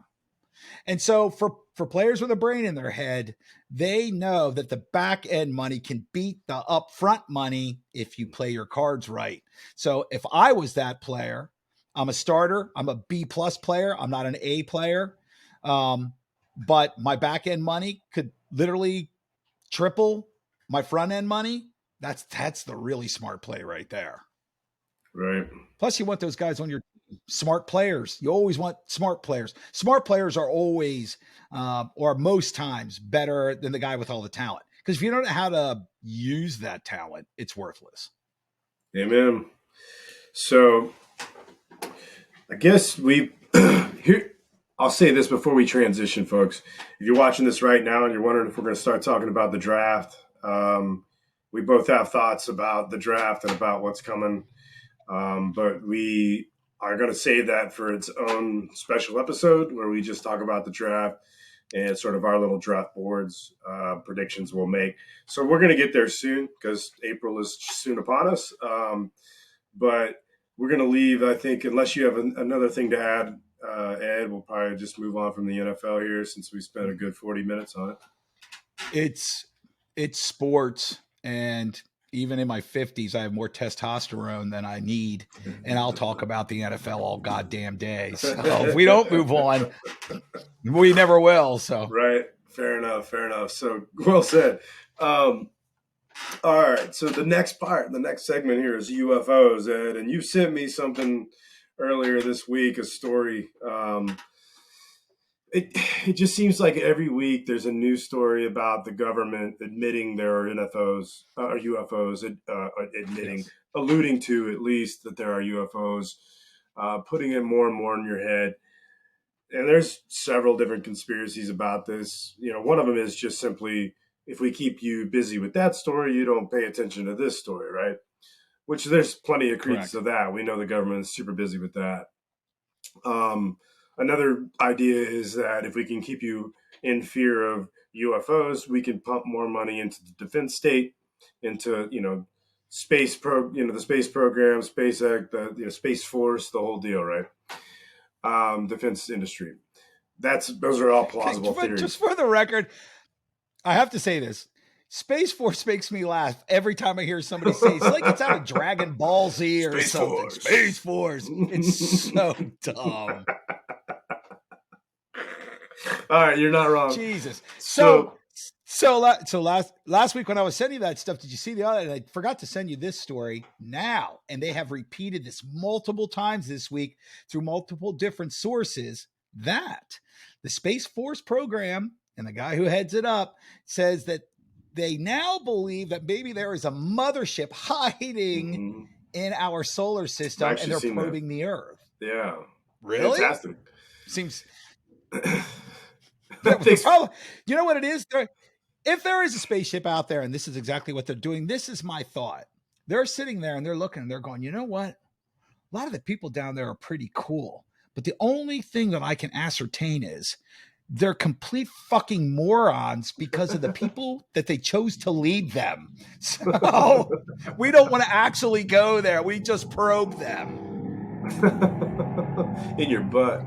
And so for players with a brain in their head, they know that the back end money can beat the upfront money if you play your cards right. So if I was that player, I'm a starter, I'm a B plus player, I'm not an A player. But my back end money could literally triple my front end money. That's the really smart play right there.
Right.
Plus, you want those guys on your team. Smart players. You always want smart players. Smart players are always, or most times, better than the guy with all the talent. Because if you don't know how to use that talent, it's worthless.
Amen. So I guess we here. I'll say this before we transition, folks. If you're watching this right now and you're wondering if we're going to start talking about the draft, we both have thoughts about the draft and about what's coming. But we are going to save that for its own special episode where we just talk about the draft and sort of our little draft boards, predictions we'll make. So we're going to get there soon because April is soon upon us. But we're going to leave, I think, unless you have another thing to add, Ed, we'll probably just move on from the NFL here since we spent a good 40 minutes on it.
It's sports, and even in my 50s, I have more testosterone than I need, and I'll talk about the NFL all goddamn day. So if we don't move on, we never will. So
right, fair enough. So well said. All right, so the next segment here is UFOs, Ed, and you sent me something earlier this week, a story. It just seems like every week there's a new story about the government admitting there are UFOs, admitting, yes, alluding to at least that there are UFOs, putting it more and more in your head. And there's several different conspiracies about this. One of them is just simply, if we keep you busy with that story, you don't pay attention to this story, right? Which there's plenty of credence to that. We know the government is super busy with that. Another idea is that if we can keep you in fear of UFOs, we can pump more money into the defense state, into the space program, SpaceX, the Space Force, the whole deal, right? Defense industry. Those are all plausible theories.
Just for the record, I have to say this. Space Force makes me laugh every time I hear somebody say it's like it's out of Dragon Ball Z or
Space
something.
Force.
Space Force. It's so dumb.
All right, you're not wrong.
Jesus. So last week when I was sending you that stuff, did you see the other? And I forgot to send you this story now, and they have repeated this multiple times this week through multiple different sources that the Space Force program and the guy who heads it up says that they now believe that maybe there is a mothership hiding in our solar system, and they're probing the Earth.
Yeah.
Really?
Fantastic.
Seems... You know what it is? If there is a spaceship out there, and this is exactly what they're doing, this is my thought. They're sitting there and they're looking and they're going, you know what? A lot of the people down there are pretty cool. But the only thing that I can ascertain is they're complete fucking morons because of the people that they chose to lead them. So we don't want to actually go there. We just probe them.
In your butt.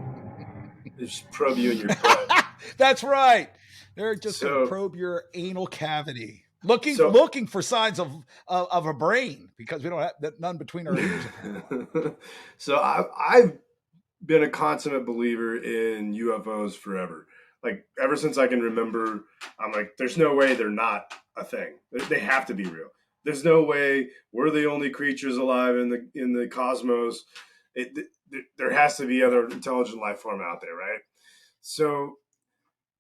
They just probe you in your butt.
That's right. They're just going to probe your anal cavity, looking for signs of a brain, because we don't have none between our ears.
So I've been a consummate believer in UFOs forever. Like ever since I can remember, I'm like, there's no way they're not a thing. They have to be real. There's no way we're the only creatures alive in the cosmos. There has to be other intelligent life form out there, right? So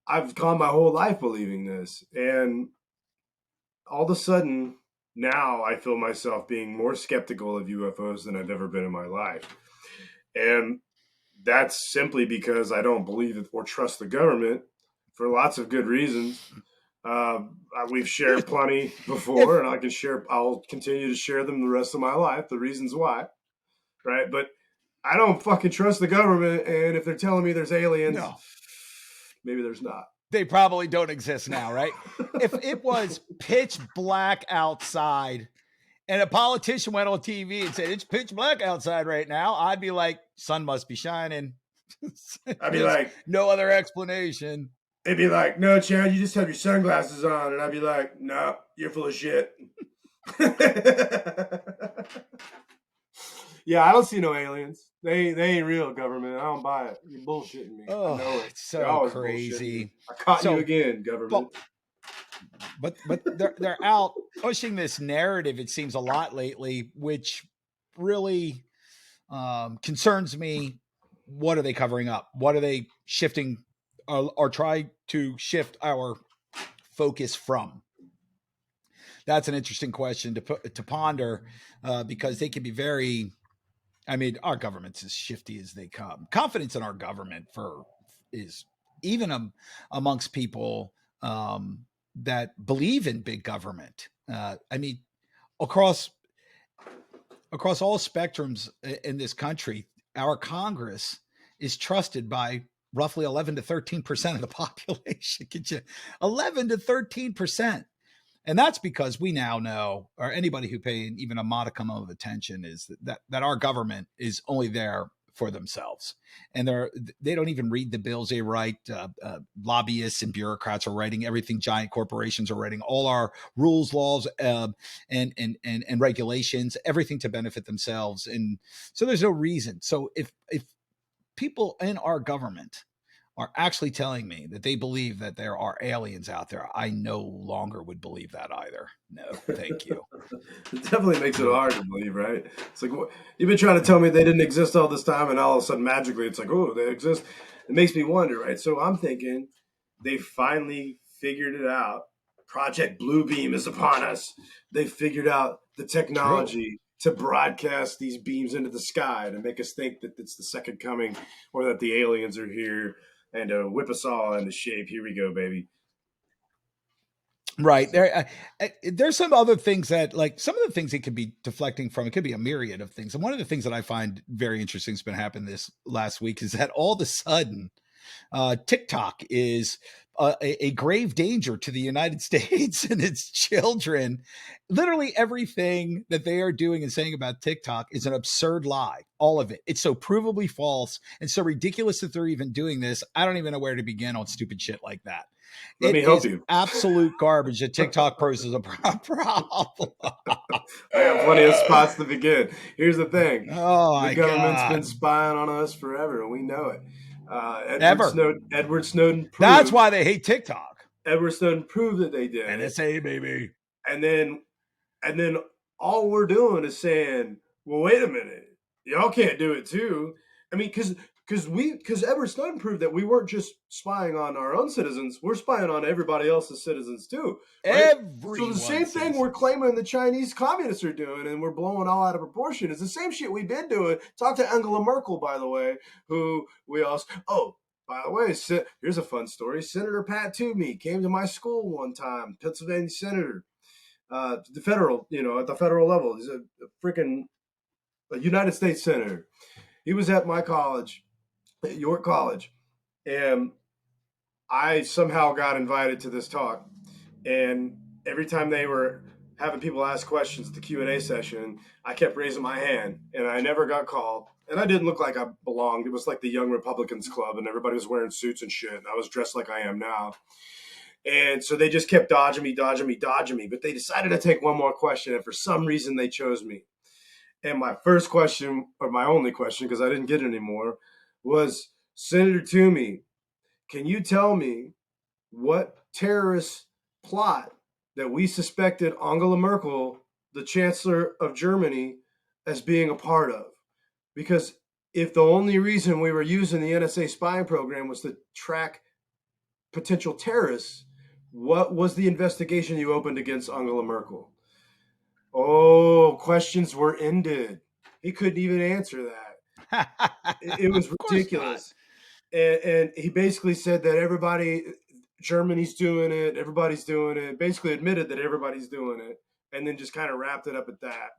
I've gone my whole life believing this, and all of a sudden now I feel myself being more skeptical of UFOs than I've ever been in my life. And that's simply because I don't believe it or trust the government for lots of good reasons. We've shared plenty before, and I'll continue to share them the rest of my life, the reasons why, right? But I don't fucking trust the government, and if they're telling me there's aliens, maybe there's not.
They probably don't exist now, right? If it was pitch black outside and a politician went on TV and said, it's pitch black outside right now, I'd be like, sun must be shining.
I'd be
There's
like,
no other explanation.
they'd be like, no, Chad, you just have your sunglasses on. And I'd be like, no, you're full of shit. Yeah, I don't see no aliens. They ain't real, government. I don't buy it. You're bullshitting me. I
Oh,
know it.
it's
You're
so
always bullshitting me.
crazy.
I caught you
So,
again, government.
but but they're out pushing this narrative. It seems a lot lately, which really concerns me. What are they covering up? What are they shifting or try to shift our focus from? That's an interesting question to ponder because they can be very. I mean, our government's as shifty as they come. Confidence in our government for is even amongst people that believe in big government. I mean, across all spectrums in this country, our Congress is trusted by roughly 11 to 13% of the population. Could you 11 to 13%? And that's because we now know, or anybody who pays even a modicum of attention, is that our government is only there for themselves, and they don't even read the bills they write. Lobbyists and bureaucrats are writing everything. Giant corporations are writing all our rules, laws, and regulations, everything to benefit themselves. And so there's no reason. So if people in our government are actually telling me that they believe that there are aliens out there, I no longer would believe that either. No, thank you.
It definitely makes it
Nope.
hard to believe, right? It's like you've been trying to tell me they didn't exist all this time, and all of a sudden, magically, it's like, oh, they exist. It makes me wonder, right? So I'm thinking they finally figured it out. Project Bluebeam is upon us. They figured out the
True.
technology to broadcast these beams into the sky to make us think that it's the second coming or that the aliens are here and whip us all into shape. Here we go, baby.
Right there's some other things that, like, some of the things it could be deflecting from. It could be a myriad of things, and one of the things that I find very interesting has been happening this last week is that all of a sudden TikTok is a grave danger to the United States and its children. Literally everything that they are doing and saying about TikTok is an absurd lie. All of it. It's so provably false and so ridiculous that they're even doing this. I don't even know where to begin on stupid shit like that.
Let
It
me help
is
you.
absolute garbage that TikTok poses a problem.
I got plenty of spots to begin. Here's the thing:
Oh
the
my
government's been
God.
spying on us forever, and we know it.
Ever.
Edward Snowden
That's
proved.
why they hate TikTok.
Edward Snowden proved that they did it,
NSA, baby.
and then all we're doing is saying, "Well, wait a minute, y'all can't do it too." I mean, because Edward Snowden proved that we weren't just spying on our own citizens; we're spying on everybody else's citizens too, right? So the same
Everyone's
thing we're
citizens.
claiming the Chinese communists are doing, and we're blowing all out of proportion. Is the same shit we've been doing. Talk to Angela Merkel, by the way, who we also. Oh, by the way, here's a fun story. Senator Pat Toomey came to my school one time, Pennsylvania senator, the federal, at the federal level. He's a freaking United States senator. He was at my college, at York College, and I somehow got invited to this talk. And every time they were having people ask questions at the Q&A session, I kept raising my hand, and I never got called. And I didn't look like I belonged. It was like the Young Republicans Club, and everybody was wearing suits and shit. And I was dressed like I am now. And so they just kept dodging me, dodging me, dodging me. But they decided to take one more question, and for some reason they chose me. And my first question, or my only question, because I didn't get any more, was, Senator Toomey, can you tell me what terrorist plot that we suspected Angela Merkel, the Chancellor of Germany, as being a part of? Because if the only reason we were using the NSA spying program was to track potential terrorists, what was the investigation you opened against Angela Merkel? Oh, questions were ended. He couldn't even answer that. It was
Of course not.
ridiculous. And he basically said that Germany's doing it, everybody's doing it, basically admitted that everybody's doing it, and then just kind of wrapped it up at that.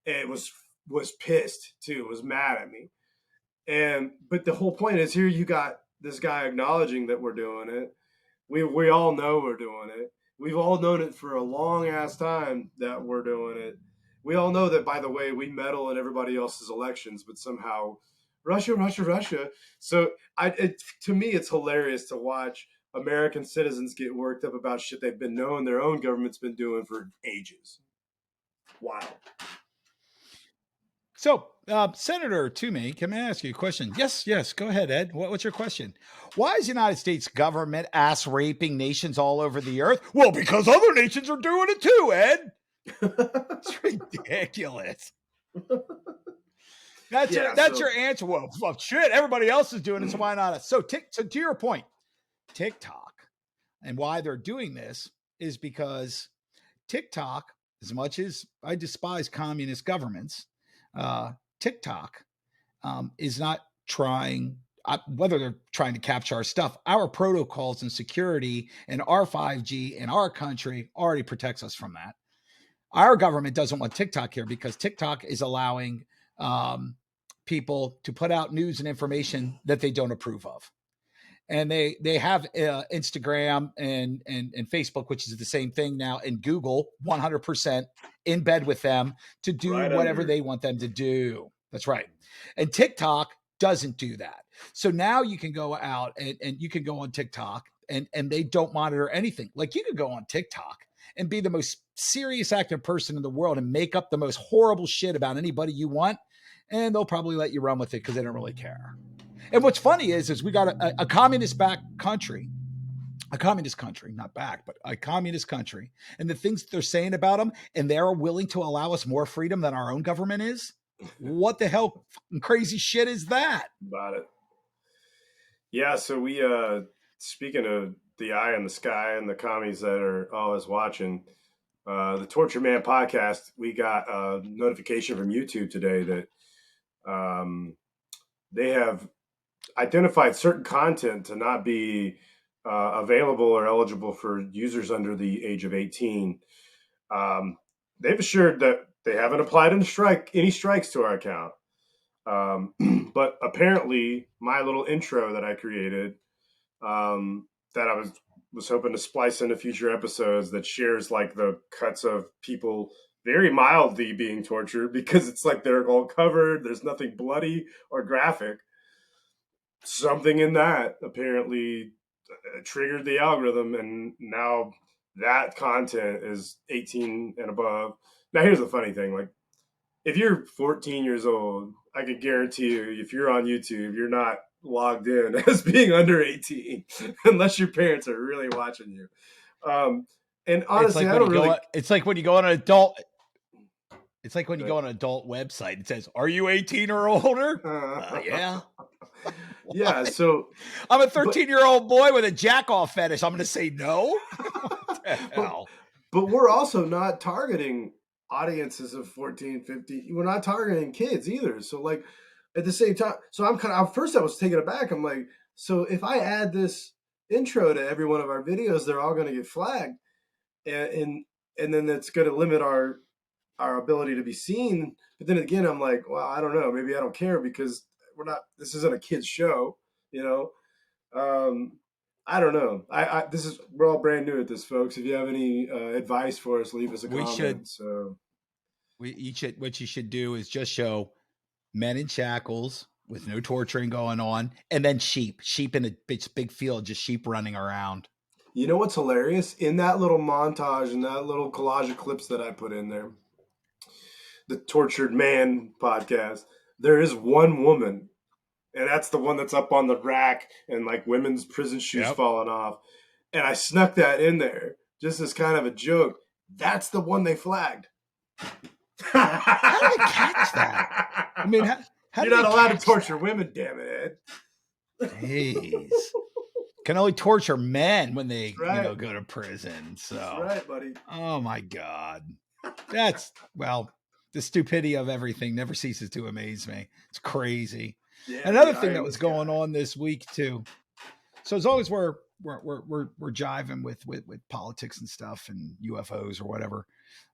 And it was pissed too, was mad at me. But the whole point is, here you got this guy acknowledging that we're doing it. We all know we're doing it. We've all known it for a long ass time that we're doing it. We all know that, by the way, we meddle in everybody else's elections, but somehow Russia, Russia, Russia. So to me, it's hilarious to watch American citizens get worked up about shit they've been knowing their own government's been doing for ages. Wow.
So, Senator Toomey, can I ask you a question? Yes. Go ahead, Ed. What's your question? Why is the United States government ass raping nations all over the earth? Well, because other nations are doing it too, Ed. It's ridiculous. That's your answer. Well, shit, everybody else is doing it, so why not us? So to your point, TikTok and why they're doing this is because TikTok, as much as I despise communist governments, TikTok is not trying, whether they're trying to capture our stuff, our protocols and security and our 5G in our country already protects us from that. Our government doesn't want TikTok here because TikTok is allowing people to put out news and information that they don't approve of. And they have Instagram and Facebook, which is the same thing now, and Google 100% in bed with them to do whatever they want them to do. That's right. And TikTok doesn't do that. So now you can go out and you can go on TikTok and they don't monitor anything. Like you could go on TikTok and be the most serious active person in the world and make up the most horrible shit about anybody you want. And they'll probably let you run with it because they don't really care. And what's funny is we got a communist-backed country, a communist country, not back, but a communist country. And the things they're saying about them, and they're willing to allow us more freedom than our own government is. What the hell crazy shit is that?
About it. Yeah, so we, speaking of the eye in the sky and the commies that are always watching, the Torture Man podcast, we got a notification from YouTube today that they have identified certain content to not be available or eligible for users under the age of 18. They've assured that they haven't applied any strikes to our account. But apparently my little intro that I created, that I was hoping to splice into future episodes that shares like the cuts of people very mildly being tortured because it's like they're all covered. There's nothing bloody or graphic. Something in that apparently triggered the algorithm, and now that content is 18 and above. Now, here's the funny thing. Like, if you're 14 years old, I can guarantee you, if you're on YouTube, you're not logged in as being under 18 unless your parents are really watching you. And honestly, I don't really...
It's like when you go on an adult... It's like when you go on an adult website, it says, "Are you 18 or older?" Yeah.
Yeah, so
I'm a 13-year-old boy with a jack-off fetish. I'm going to say no. What the hell?
But we're also not targeting audiences of 14, 15. We're not targeting kids either. So like at the same time, so I'm kind of, first I was taken aback. I'm like, so if I add this intro to every one of our videos, they're all going to get flagged, and then that's going to limit our ability to be seen. But then again, I'm like, well, I don't know. Maybe I don't care because this isn't a kid's show, you know? I don't know. We're all brand new at this, folks. If you have any advice for us, leave us a comment.
What you should do is just show men in shackles with no torturing going on, and then sheep in a big field, just sheep running around.
You know what's hilarious? In that little montage and that little collage of clips that I put in there, the Tortured Man podcast, there is one woman, and that's the one that's up on the rack and like women's prison shoes falling off. And I snuck that in there just as kind of a joke. That's the one they flagged.
How did they catch that? I mean, how
you're not allowed to torture women, damn it,
Ed. Jeez. Can only torture men when they go to prison. So
that's right, buddy.
Oh my God. The stupidity of everything never ceases to amaze me. It's crazy. Yeah, another thing that was going on this week too. So as long as we're jiving with politics and stuff and UFOs or whatever.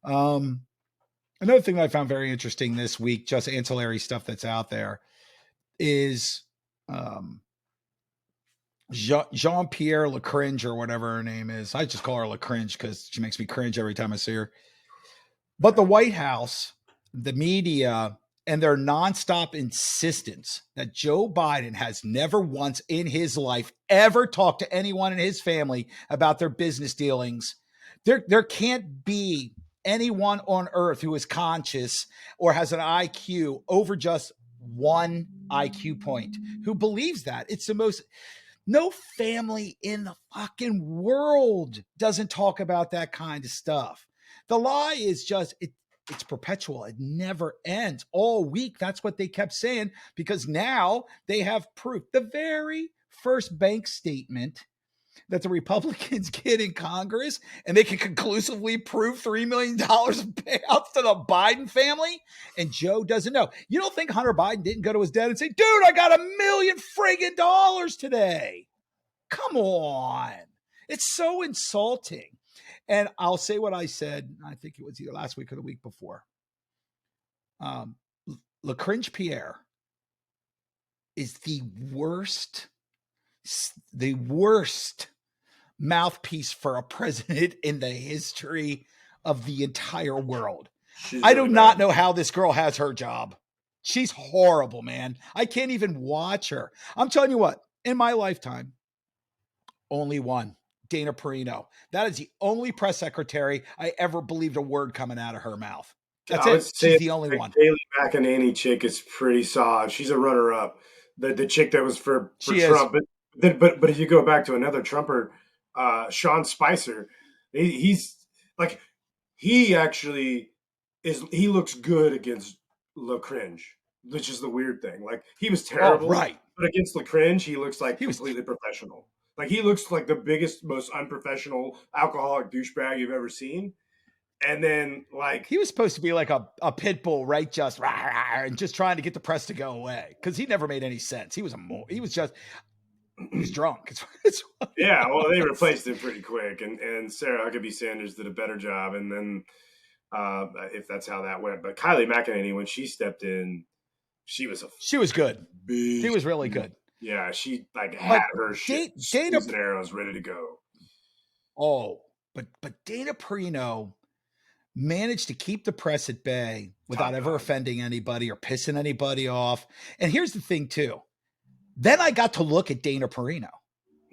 Another thing that I found very interesting this week, just ancillary stuff that's out there, is Jean-Pierre Lacringe or whatever her name is. I just call her Lacringe because she makes me cringe every time I see her. But the White House, the media, and their nonstop insistence that Joe Biden has never once in his life ever talked to anyone in his family about their business dealings. There can't be anyone on earth who is conscious or has an IQ over just one IQ point who believes that. It's the most, no family in the fucking world doesn't talk about that kind of stuff. The lie is just, it's perpetual. It never ends. All week, that's what they kept saying, because now they have proof. The very first bank statement that the Republicans get in Congress, and they can conclusively prove $3 million of payouts to the Biden family, and Joe doesn't know. You don't think Hunter Biden didn't go to his dad and say, dude, I got $1 million friggin' dollars today? Come on. It's so insulting. And I'll say what I said, I think it was either last week or the week before. LaCringe Pierre is the worst mouthpiece for a president in the history of the entire world. I do not know how this girl has her job. She's horrible, man. I can't even watch her. I'm telling you what, in my lifetime, only one, Dana Perino. That is the only press secretary I ever believed a word coming out of her mouth. That's it. She's the only one.
Kayleigh McEnany chick is pretty solid. She's a runner-up. The chick that was for Trump. But if you go back to another Trumper, Sean Spicer, he looks good against LaCringe, which is the weird thing. Like, he was terrible,
right?
But against LaCringe, he looks like completely professional. Like, he looks like the biggest, most unprofessional alcoholic douchebag you've ever seen. And then, like,
he was supposed to be like a pit bull, right? Just rah, rah, and just trying to get the press to go away, because he never made any sense. He was drunk.
Yeah, well, they replaced him pretty quick, and Sarah Huckabee Sanders did a better job. And then, if that's how that went, but Kayleigh McEnany, when she stepped in, she was
good. She was really good.
Yeah, she had her shit, Dana arrows ready to go.
Oh, but Dana Perino managed to keep the press at bay without ever offending anybody or pissing anybody off. And here's the thing too. Then I got to look at Dana Perino,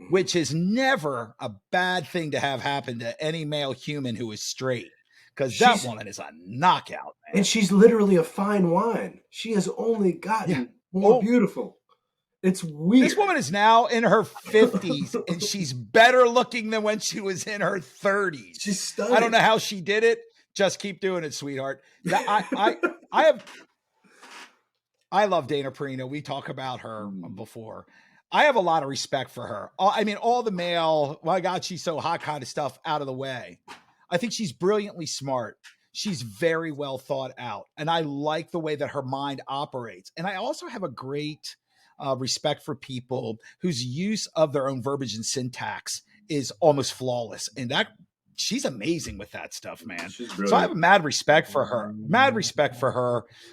which is never a bad thing to have happen to any male human who is straight, because that woman is a knockout, man.
And she's literally a fine wine. She has only gotten more beautiful. It's weird.
This woman is now in her 50s, and she's better looking than when she was in her 30s.
She's stunning.
I don't know how she did it. Just keep doing it, sweetheart. I love Dana Perino. We talk about her before. I have a lot of respect for her. I mean, all the male, my God, she's so hot kind of stuff out of the way. I think she's brilliantly smart. She's very well thought out. And I like the way that her mind operates. And I also have a great respect for people whose use of their own verbiage and syntax is almost flawless. And she's amazing with that stuff, man. So I have mad respect for her.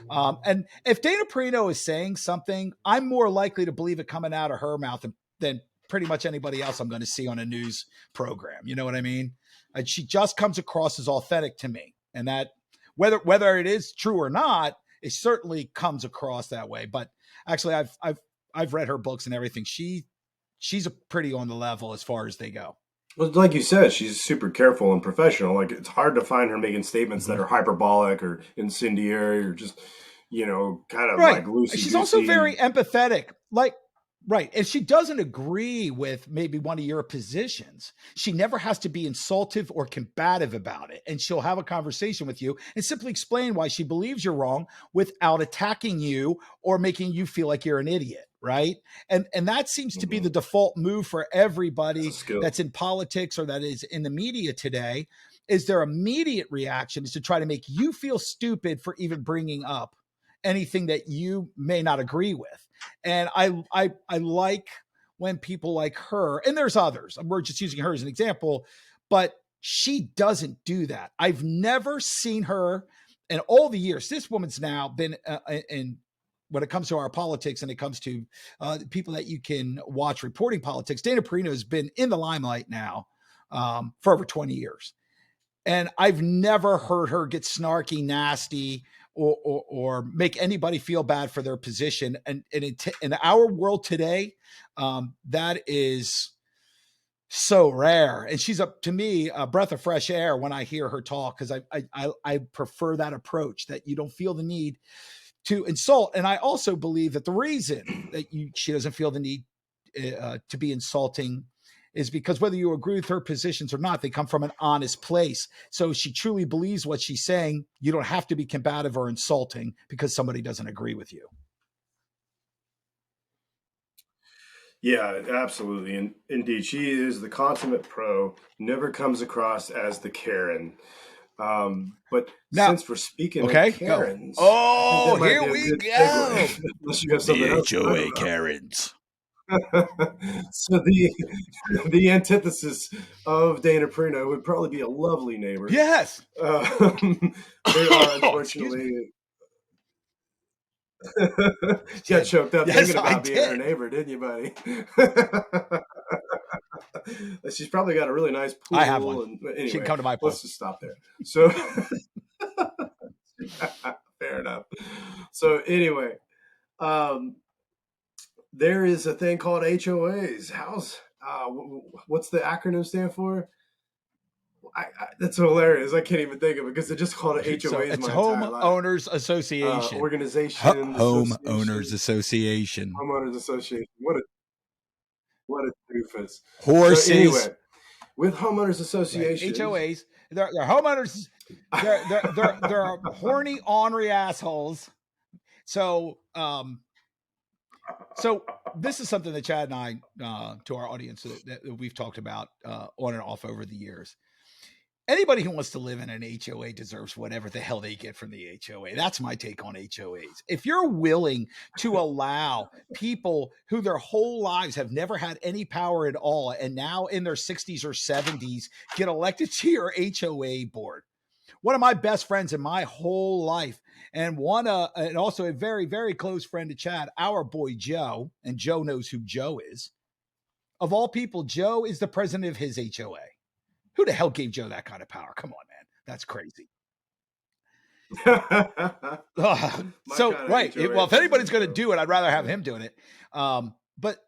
And if Dana Perino is saying something, I'm more likely to believe it coming out of her mouth than pretty much anybody else I'm going to see on a news program. You know what I mean? And she just comes across as authentic to me. And that, whether it is true or not, it certainly comes across that way. But actually, I've read her books and everything. She's a pretty on the level as far as they go.
Well, like you said, she's super careful and professional. Like, it's hard to find her making statements that are hyperbolic or incendiary or just, kind of like loosey-goosey.
She's also very empathetic. Right. And she doesn't agree with maybe one of your positions. She never has to be insultive or combative about it. And she'll have a conversation with you and simply explain why she believes you're wrong without attacking you or making you feel like you're an idiot. Right. And that seems to be the default move for everybody that's in politics or that is in the media today. Is their immediate reaction is to try to make you feel stupid for even bringing up anything that you may not agree with. And I like when people like her, and there's others, we're just using her as an example, but she doesn't do that. I've never seen her in all the years. This woman's now been in when it comes to our politics and it comes to people that you can watch reporting politics. Dana Perino has been in the limelight now for over 20 years. And I've never heard her get snarky, nasty, or make anybody feel bad for their position. And in our world today, that is so rare. And she's up to me a breath of fresh air when I hear her talk, because I prefer that approach, that you don't feel the need to insult. And I also believe that the reason that she doesn't feel the need to be insulting is because whether you agree with her positions or not, they come from an honest place. So she truly believes what she's saying. You don't have to be combative or insulting because somebody doesn't agree with you.
Yeah, absolutely. And indeed, she is the consummate pro, never comes across as the Karen. But
Now,
since we're speaking of
okay, go.
Karens, I think
Oh,
that might
here
be a
we
good segue,
go.
unless you have something
The
else to talk
HOA
about.
Karens.
So the antithesis of Dana Perino would probably be a lovely neighbor.
Yes.
They are
Oh, excuse me.
unfortunately
I
got
did.
choked up
Yes,
thinking
I
about being her
did.
neighbor, didn't you, buddy? She's probably got a really nice
I have one.
pool, and
She can
anyway,
come to my
let's
pool.
just stop there. So fair enough. So anyway, um, there is a thing called HOAs. What's the acronym stand for? That's hilarious. I can't even think of it because they just called it
So
HOAs
it's
my entire life.
Homeowners Association.
Organizations,
Homeowners
association,
Association.
homeowners association. What a doofus. So
Horses.
anyway, with homeowners
Right.
associations,
HOAs. They're homeowners. They're horny, ornery assholes. So so this is something that Chad and I, to our audience, that we've talked about on and off over the years. Anybody who wants to live in an HOA deserves whatever the hell they get from the HOA. That's my take on HOAs. If you're willing to allow people who their whole lives have never had any power at all, and now in their 60s or 70s get elected to your HOA board. One of my best friends in my whole life, and and also a very, very close friend to Chad, our boy Joe, and Joe knows who Joe is. Of all people, Joe is the president of his HOA. Who the hell gave Joe that kind of power? Come on, man. That's crazy.
my
So,
kind of
right.
HOA
Well, if anybody's
president,
going to
Joe.
do it, I'd rather have
Yeah.
him doing it. But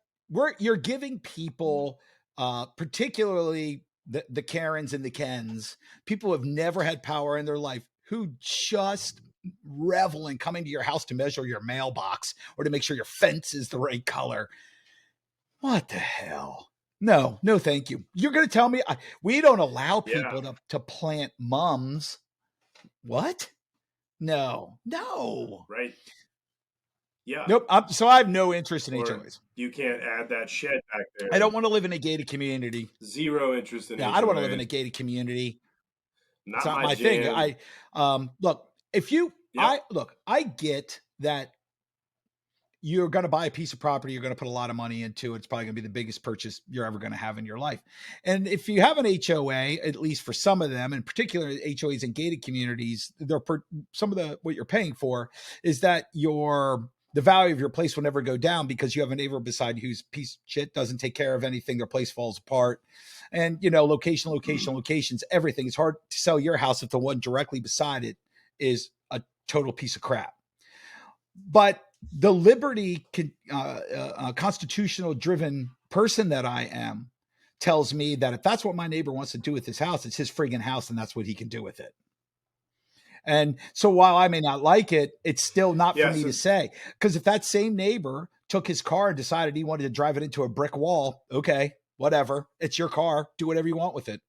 you're giving people, particularly the Karens and the Kens, people who have never had power in their life, who just revel in coming to your house to measure your mailbox or to make sure your fence is the right color. What the hell? No, no, thank you. You're going to tell me we don't allow
Yeah.
people to plant mums? What? No, no.
Right. Yeah.
Nope. So I have no interest in
Or
HOAs.
you can't add that shed back
I
there.
don't want to live in a gated community.
Zero interest in
Yeah, I don't want to live in a
HOAs.
gated community. It's
Not
not
my
my thing.
jam.
Look,
Yep.
I get that you're going to buy a piece of property, you're going to put a lot of money into it. It's probably going to be the biggest purchase you're ever going to have in your life. And if you have an HOA, at least for some of them, in particular HOAs in gated communities, some of what you're paying for is that the value of your place will never go down because you have a neighbor beside you who's piece of shit, doesn't take care of anything, their place falls apart. And locations, everything. It's hard to sell your house if the one directly beside it is a total piece of crap. But the liberty constitutional driven person that I am tells me that if that's what my neighbor wants to do with his house, it's his friggin' house and that's what he can do with it. And so while I may not like it, it's still not for me to say. Because if that same neighbor took his car and decided he wanted to drive it into a brick wall, okay, whatever. It's your car. Do whatever you want with it.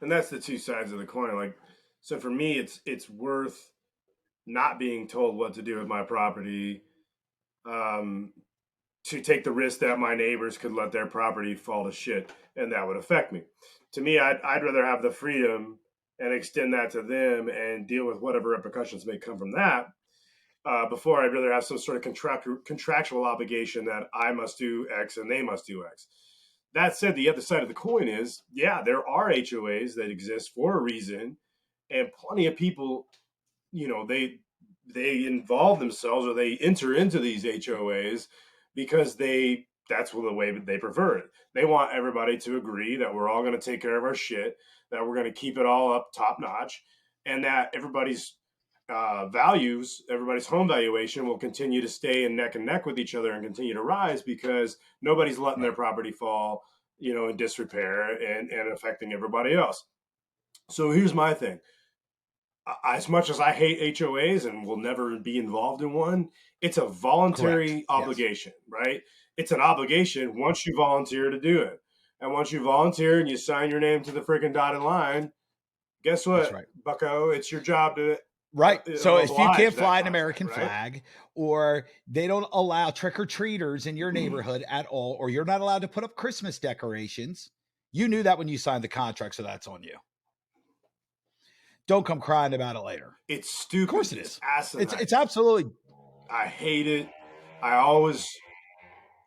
And that's the two sides of the coin. Like, so for me, it's worth not being told what to do with my property, um, to take the risk that my neighbors could let their property fall to shit and that would affect me. To me, I'd rather have the freedom and extend that to them and deal with whatever repercussions may come from that. Before I'd rather have some sort of contractual obligation that I must do X and they must do X. That said, the other side of the coin is, yeah, there are HOAs that exist for a reason, and plenty of people, they involve themselves or they enter into these HOAs because they that's the way they prefer it. They want everybody to agree that we're all going to take care of our shit, that we're going to keep it all up top notch, and that everybody's values, everybody's home valuation will continue to stay in neck and neck with each other and continue to rise because nobody's letting their
Right.
property fall, in disrepair and affecting everybody else. So here's my thing. As much as I hate HOAs and will never be involved in one, it's a
Correct.
voluntary
Yes.
obligation, right? It's an obligation once you volunteer to do it. And once you volunteer and you sign your name to the freaking dotted line, guess
That's
what,
right.
bucko? It's your job to
Right. So if you can't
oblige that
fly an
contract,
American
right?
flag, or they don't allow trick or treaters in your neighborhood at all, or you're not allowed to put up Christmas decorations, you knew that when you signed the contract. So that's on you. Don't come crying about it later.
It's
Of
stupid.
course it
It's
is.
asinine.
It's absolutely
I hate it. I always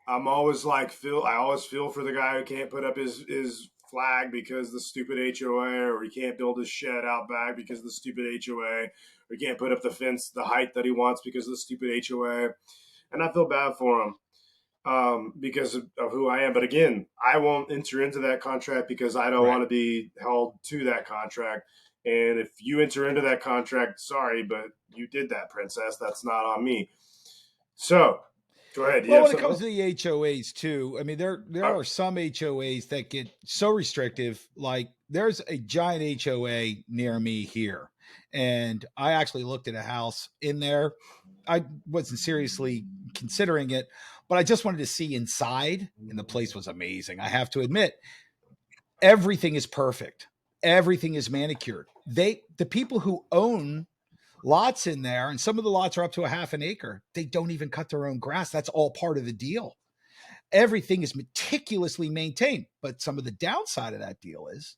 I'm always like Phil. I always feel for the guy who can't put up his flag because the stupid HOA, or he can't build his shed out back because of the stupid HOA, or he can't put up the fence the height that he wants because of the stupid HOA. And I feel bad for him because of who I am. But again, I won't enter into that contract because I don't
right.
want to be held to that contract. And if you enter into that contract, sorry, but you did that, princess. That's not on me. So go ahead. Do you
Well,
have
when it
something
comes to
else?
the HOAs too, I mean there
Uh,
are some HOAs that get so restrictive. Like there's a giant HOA near me here, and I actually looked at a house in there. I wasn't seriously considering it, but I just wanted to see inside, and the place was amazing. I have to admit, everything is perfect. Everything is manicured. The people who own lots in there, and some of the lots are up to a half an acre, they don't even cut their own grass. That's all part of the deal. Everything is meticulously maintained. But some of the downside of that deal is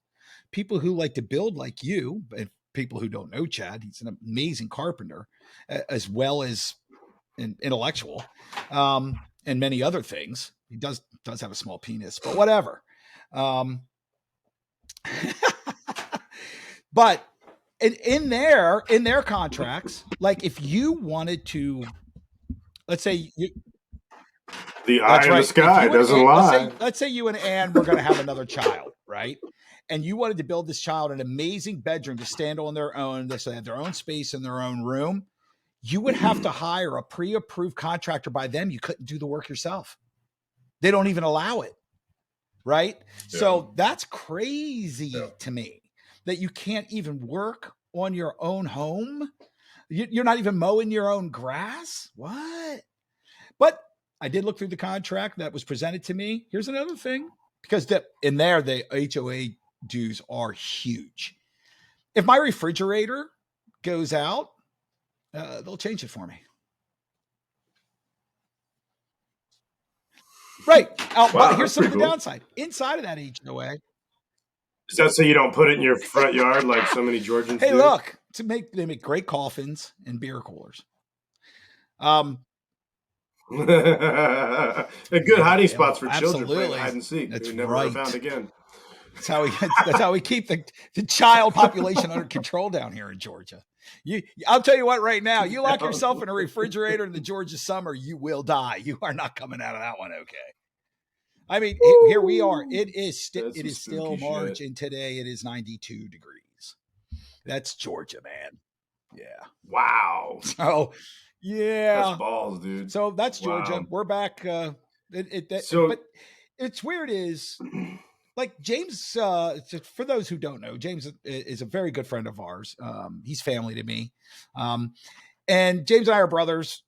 people who like to build like you, and people who don't know Chad, he's an amazing carpenter, as well as an intellectual, and many other things. He does have a small penis, but whatever. Um, but in their contracts, like if you wanted to, let's say you,
the eye
that's
in the
right. If
sky
you and
doesn't lie.
let's say you and Ann were going to have another child, right? And you wanted to build this child an amazing bedroom to stand on their own, so they have their own space in their own room. You would have to hire a pre-approved contractor by them. You couldn't do the work yourself. They don't even allow it, right?
Yeah.
So that's crazy to me that you can't even work on your own home. You're not even mowing your own grass. What? But I did look through the contract that was presented to me. Here's another thing, because in there the HOA dues are huge. If my refrigerator goes out, they'll change it for me. Right. But
Wow,
here's
that's
some of
pretty
the
cool.
downside. Inside of that HOA,
Is that so you don't put it in your front yard like so many Georgians
hey,
do?
look, they make great coffins and beer coolers. Um,
A good
yeah,
hiding
yeah,
spots
well,
for children playing
absolutely.
hide and seek
That's
who never are found
right.
again.
That's how we keep the child population under control down here in Georgia. I'll tell you what, right now, you lock yourself in a refrigerator in the Georgia summer, you will die. You are not coming out of that one okay. I mean, here we are.
Woo! That's
It
some
is still
spooky
March,
shit.
and today it is 92 degrees. That's Georgia, man. Yeah.
Wow.
So,
That's
yeah.
balls, dude.
So that's Georgia.
Wow.
We're back.
So
But it's weird. Is like James. For those who don't know, James is a very good friend of ours. He's family to me, and James and I are brothers.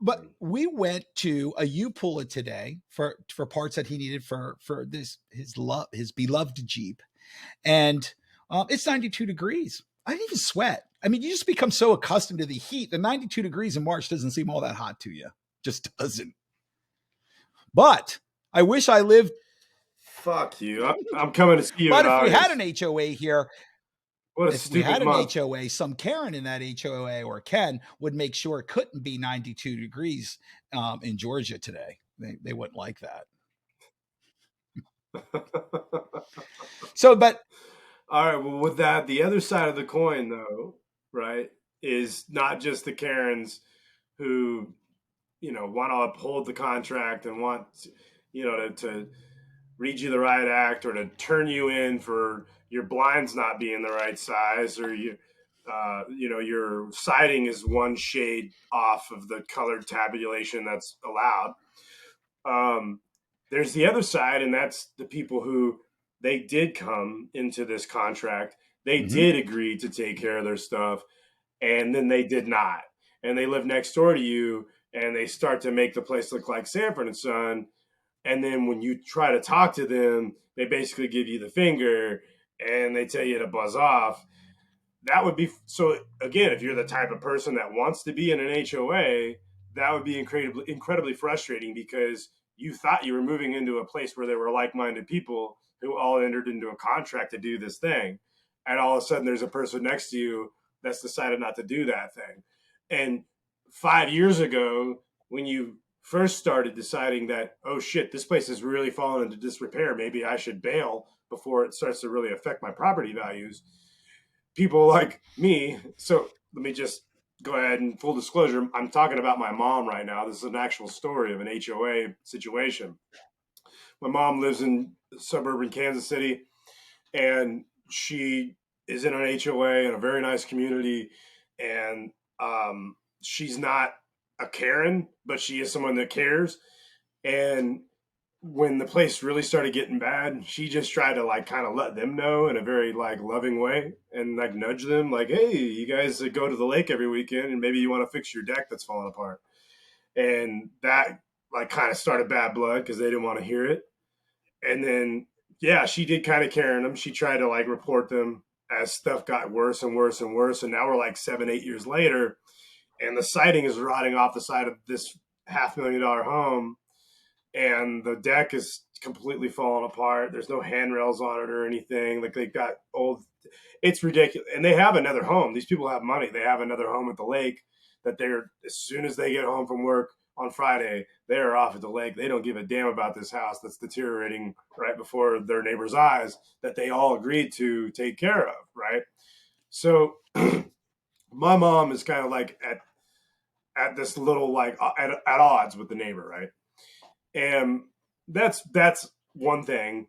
But we went to a U-Pulla today for parts that he needed for his beloved Jeep, and it's 92 degrees. I didn't even sweat. I mean, you just become so accustomed to the heat. The 92 degrees in March doesn't seem all that hot to you. Just doesn't. But I wish I lived.
fuck you. I'm coming to see you in
But if we had
August.
an HOA here,
What a
if we
stupid
had an
month.
HOA, some Karen in that HOA or Ken would make sure it couldn't be 92 degrees in Georgia today. They wouldn't like that. So, but
All right. Well, with that, the other side of the coin, though, right, is not just the Karens who want to uphold the contract and want, to read you the right act or to turn you in for your blinds not being the right size, or your siding is one shade off of the colored tabulation that's allowed. Um, there's the other side, and that's the people who they did come into this contract. They
Mm-hmm.
did agree to take care of their stuff, and then they did not. And they live next door to you, and they start to make the place look like Sanford and Son. And then when you try to talk to them, they basically give you the finger and they tell you to buzz off. That would be so. Again, if you're the type of person that wants to be in an HOA, that would be incredibly frustrating, because you thought you were moving into a place where there were like-minded people who all entered into a contract to do this thing, and all of a sudden there's a person next to you that's decided not to do that thing. And 5 years ago, when you first started deciding that, oh shit, this place is really falling into disrepair, maybe I should bail before it starts to really affect my property values, people like me. So let me just go ahead and full disclosure. I'm talking about my mom right now. This is an actual story of an HOA situation. My mom lives in suburban Kansas City, and she is in an HOA in a very nice community. And she's not a Karen, but she is someone that cares. And when the place really started getting bad, she just tried to like kind of let them know in a very like loving way and like nudge them like, hey, you guys go to the lake every weekend and maybe you want to fix your deck that's falling apart. And that like kind of started bad blood because they didn't want to hear it. And then, yeah, she did kind of Karen them. She tried to like report them as stuff got worse and worse and worse. And now we're like 7, 8 years later, and the siding is rotting off the side of this $500,000 home, and the deck is completely falling apart. There's no handrails on it or anything. Like they got old. It's ridiculous. And they have another home. These people have money. They have another home at the lake that they're, as soon as they get home from work on Friday, they are off at the lake. They don't give a damn about this house that's deteriorating right before their neighbor's eyes that they all agreed to take care of. Right. So my mom is kind of like at this little like at odds with the neighbor. Right. And that's one thing,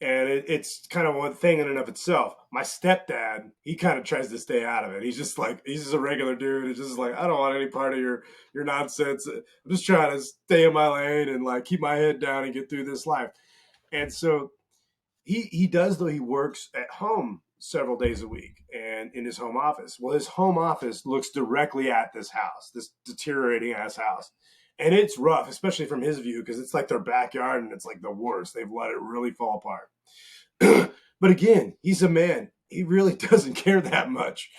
and it's kind of one thing in and of itself. My stepdad, he kind of tries to stay out of it. He's just a regular dude. It's just like, I don't want any part of your nonsense. I'm just trying to stay in my lane and like keep my head down and get through this life. And so he does, though. He works at home several days a week and in his home office. Well, his home office looks directly at this house, this deteriorating ass house. And it's rough, especially from his view, because it's like their backyard and it's like the worst. They've let it really fall apart. But again, he's a man. He really doesn't care that much.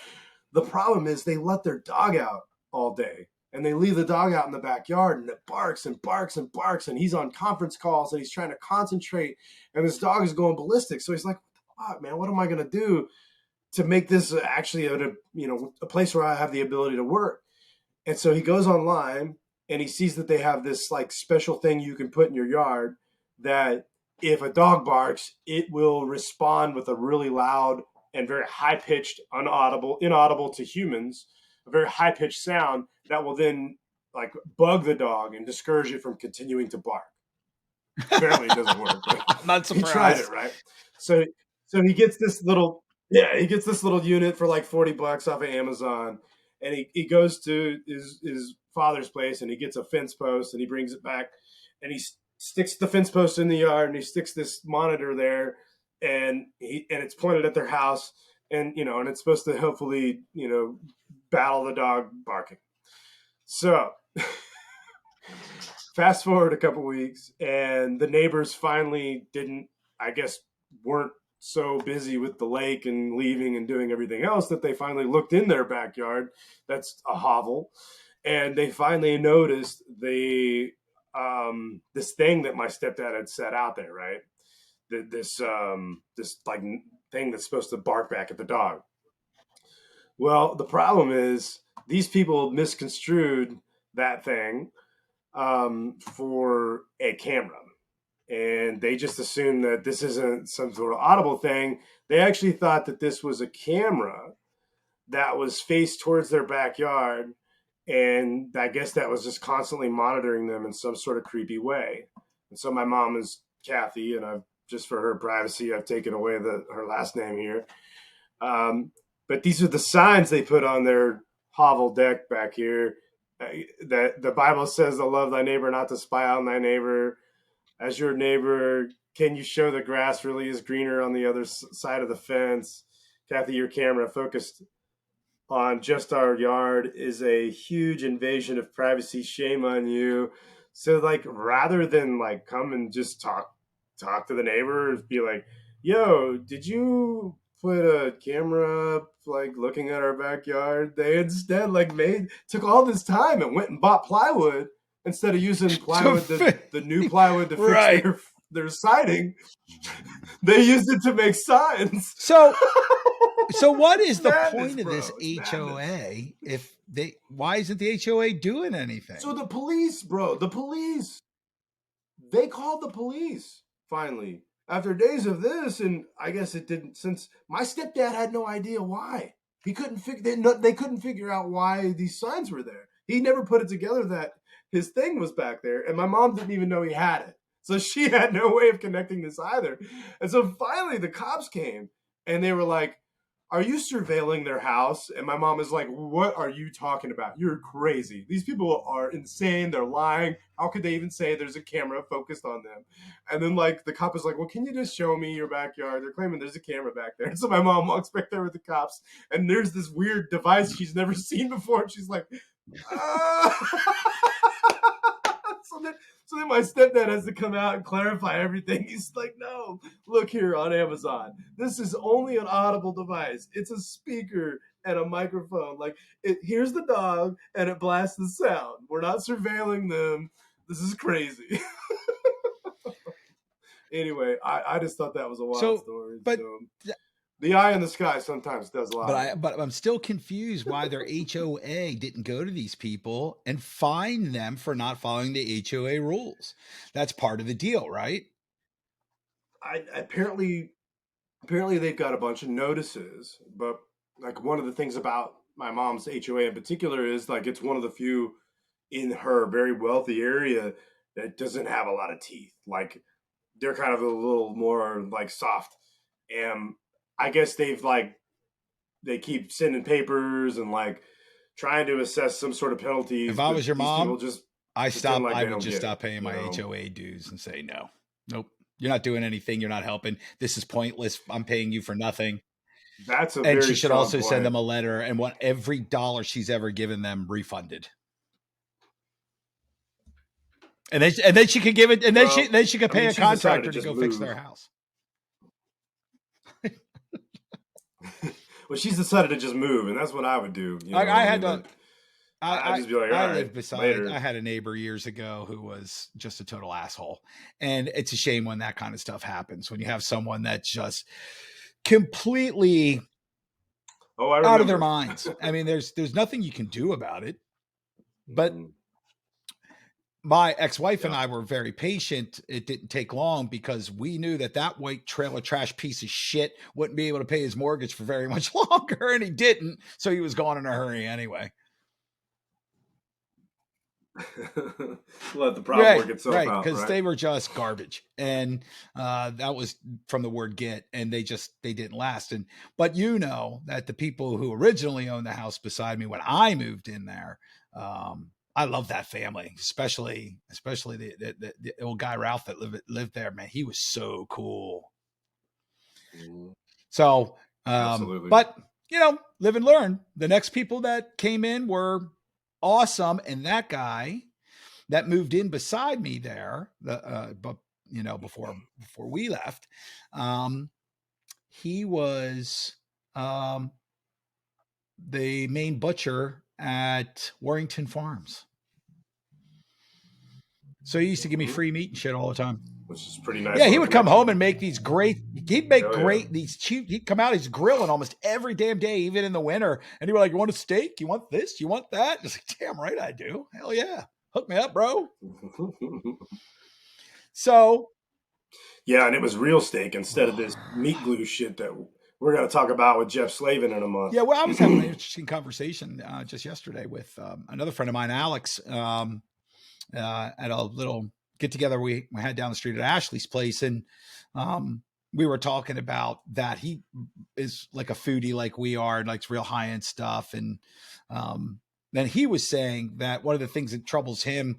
The problem is they let their dog out all day, and they leave the dog out in the backyard, and it barks and barks and barks, and he's on conference calls and he's trying to concentrate, and this dog is going ballistic. So he's like, what the fuck, man, what am I going to do to make this actually a place where I have the ability to work? And so he goes online and he sees that they have this like special thing you can put in your yard that if a dog barks, it will respond with a really loud and very high pitched, inaudible to humans, a very high pitched sound that will then like bug the dog and discourage it from continuing to bark. Apparently, it doesn't work, but
I'm not
he tried it,
surprised.
right? So, so he gets this little, yeah, he gets this little unit for like $40 off of Amazon, and he goes to his father's place and he gets a fence post and he brings it back, and he sticks the fence post in the yard and he sticks this monitor there, and it's pointed at their house, and it's supposed to hopefully battle the dog barking. So fast forward a couple weeks, and the neighbors finally didn't, I guess, weren't so busy with the lake and leaving and doing everything else that they finally looked in their backyard. That's a hovel. And they finally noticed this thing that my stepdad had set out there, right? This like thing that's supposed to bark back at the dog. Well, the problem is these people misconstrued that thing for a camera. And they just assumed that this isn't some sort of audible thing. They actually thought that this was a camera that was faced towards their backyard, And I guess that was just constantly monitoring them in some sort of creepy way. And so my mom is Kathy, and I've just for her privacy, I've taken away her last name here. Um, but these are the signs they put on their hovel deck back here. That the Bible says to love thy neighbor, not to spy on thy neighbor. As your neighbor, can you show the grass really is greener on the other side of the fence? Kathy, your camera focused on just our yard is a huge invasion of privacy. Shame on you. So like rather than like come and just talk to the neighbors, be like, yo, did you put a camera up like looking at our backyard? They instead like made took all this time and went and bought plywood instead of using plywood, the new plywood to fix
right.
their siding. They used it to make signs.
So what is
It's
the
madness,
point of this
bro. It's madness.
HOA if why isn't the HOA doing anything?
So the police, bro, they called the police finally after days of this, and I guess it didn't. Since my stepdad had no idea why he couldn't figure, they couldn't figure out why these signs were there. He never put it together that his thing was back there, and my mom didn't even know he had it. So she had no way of connecting this either. And so finally, the cops came, and they were like, are you surveilling their house? And my mom is like, what are you talking about? You're crazy. These people are insane. They're lying. How could they even say there's a camera focused on them? And then like the cop is like, well, can you just show me your backyard? They're claiming there's a camera back there. And so my mom walks back there with the cops, and there's this weird device she's never seen before. And she's like, so then, so then my stepdad has to come out and clarify everything. He's like, no, look here on Amazon. This is only an audible device. It's a speaker and a microphone. Like, here's the dog, and it blasts the sound. We're not surveilling them. This is crazy. Anyway, I just thought that was a wild story.
But
so the eye in the sky sometimes does lie.
but I'm still confused why their HOA didn't go to these people and fine them for not following the HOA rules. That's part of the deal, right?
Apparently they've got a bunch of notices, but like one of the things about my mom's HOA in particular is like it's one of the few in her very wealthy area that doesn't have a lot of teeth. Like they're kind of a little more like soft. And I guess they keep sending papers and like trying to assess some sort of penalties,
If I
but
was your
these people
mom,
just pretend like
I
they
would
don't
just
get it.
stop paying
You
my
know,
HOA dues and say no. Nope. You're not doing anything. You're not helping. This is pointless. I'm paying you for nothing.
that's a
And she
very
should
strong
also send
point.
them a letter and want every dollar she's ever given them refunded. And then she could give it, and
Well,
then she could
I
pay
mean,
a
she's decided to
contractor to
just
go fix
move.
their house.
Well, she's decided to just move, and that's what I would do. You
Like
know,
I
I
had
mean,
to,
I'd just be like, all
I
right,
lived beside. I
later.
had a neighbor years ago who was just a total asshole, and it's a shame when that kind of stuff happens. When you have someone that's just completely
Oh, I
out of their
remember.
minds. I mean, there's nothing you can do about it. But
Mhm.
my ex-wife and
Yeah.
I were very patient. It didn't take long because we knew that white trailer trash piece of shit wouldn't be able to pay his mortgage for very much longer, and he didn't. So he was gone in a hurry anyway.
Let the problem
Right,
work itself
right,
out,
because
right?
they were just garbage, and that was from the word "get," and they didn't last. And but you know that the people who originally owned the house beside me when I moved in there, I love that family, especially the old guy Ralph that lived there. Man, he was so cool.
Mhm.
So,
Absolutely.
but you know, live and learn. The next people that came in were awesome, and that guy that moved in beside me there, but you know, before we left, um, he was um, the main butcher at Warrington Farms. So he used to give me
Mhm.
free meat and shit all the time.
Which is a pretty nice
Yeah, he
little
would come home and
connection.
make these great. He'd make
Oh yeah.
great these cheap. He'd come out. He's grilling almost every damn day, even in the winter. And he'd be like, "You want a steak? You want this? You want that?" It's like, damn right, I do. Hell yeah, hook me up, bro. So
Yeah, and it was real steak instead of this meat glue shit that we're going to talk about with Jeff Slavin in a month.
Yeah, well, I was having an interesting conversation just yesterday with another friend of mine, Alex, at a little get together we had down the street at Ashley's place, and we were talking about that he is like a foodie like we are and likes real high end stuff, and then he was saying that one of the things that troubles him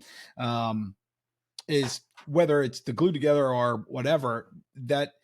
is whether it's the glue together or whatever, that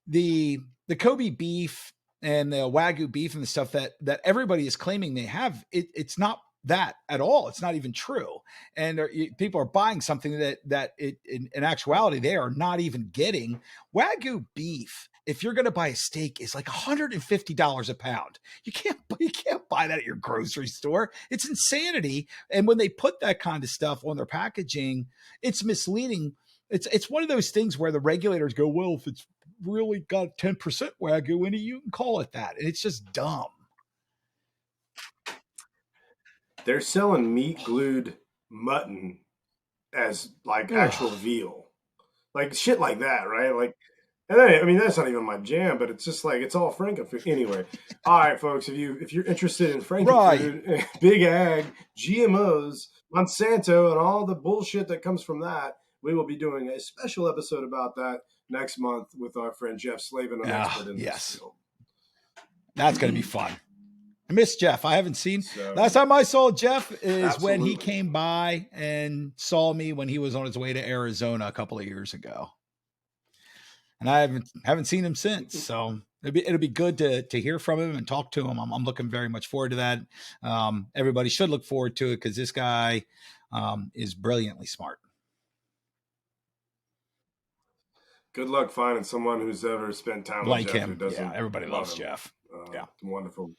the Kobe beef and the Wagyu beef and the stuff that everybody is claiming they have, it's not that at all. It's not even true. And people are buying something that in actuality, they are not even getting. Wagyu beef, if you're going to buy a steak, is like $150 a pound. You can't buy that at your grocery store. It's insanity. And when they put that kind of stuff on their packaging, it's misleading. It's one of those things where the regulators go, well, if it's really got 10% Wagyu in it, you can call it that. And it's just dumb.
They're selling meat glued mutton as like actual veal, like shit like that, right? Like, and then, I mean, that's not even my jam, but it's just like it's all frankenfood. Anyway, all right, folks, if you're interested in frankenfood, right, big ag, GMOs, Monsanto, and all the bullshit that comes from that, we will be doing a special episode about that next month with our friend Jeff Slavin, an expert in this field.
That's going to be fun. I miss Jeff. I haven't seen. Last time I saw Jeff is when he came by and saw me when he was on his way to Arizona a couple of years ago, and I haven't seen him since. So it'll be good to hear from him and talk to him. I'm looking very much forward to that. Everybody should look forward to it because this guy is brilliantly smart.
Good luck finding someone who's ever spent time
like
with Jeff
him.
Who doesn't.
Yeah, everybody loves
him.
Jeff. Yeah,
wonderful.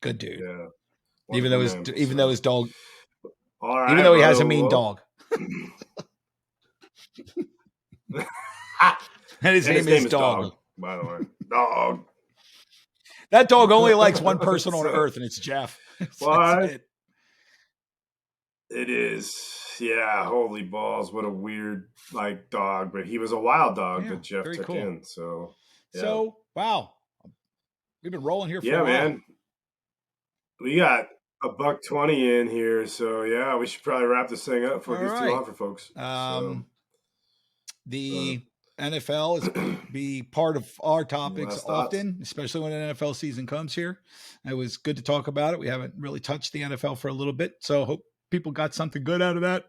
Good dude.
Yeah.
Even though his dog,
all right,
even though he has a mean dog,
and
his name is Dog.
By the way, Dog.
That dog only likes one person on earth, and it's Jeff.
What? It is. Yeah, holy balls! What a weird dog, but he was a wild dog that Jeff took in. So
wow, we've been rolling here for
a while.
Man.
We got $120 in here, so yeah, we should probably wrap this thing up before it gets too long for folks.
The NFL is be part of our topics often, especially when an NFL season comes here. It was good to talk about it. We haven't really touched the NFL for a little bit, so hope people got something good out of that.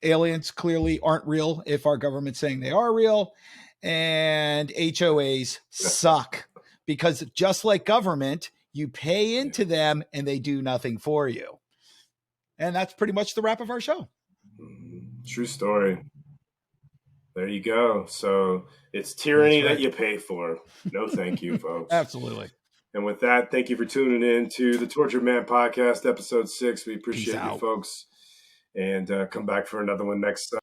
Aliens clearly aren't real if our government's saying they are real, and HOAs suck because just like government, you pay into them and they do nothing for you. And that's pretty much the wrap of our show.
True story. There you go. So it's tyranny that you pay for. No, thank you, folks.
Absolutely.
And with that, thank you for tuning in to the Tortured Man Podcast, episode 6. We appreciate you, folks. And come back for another one next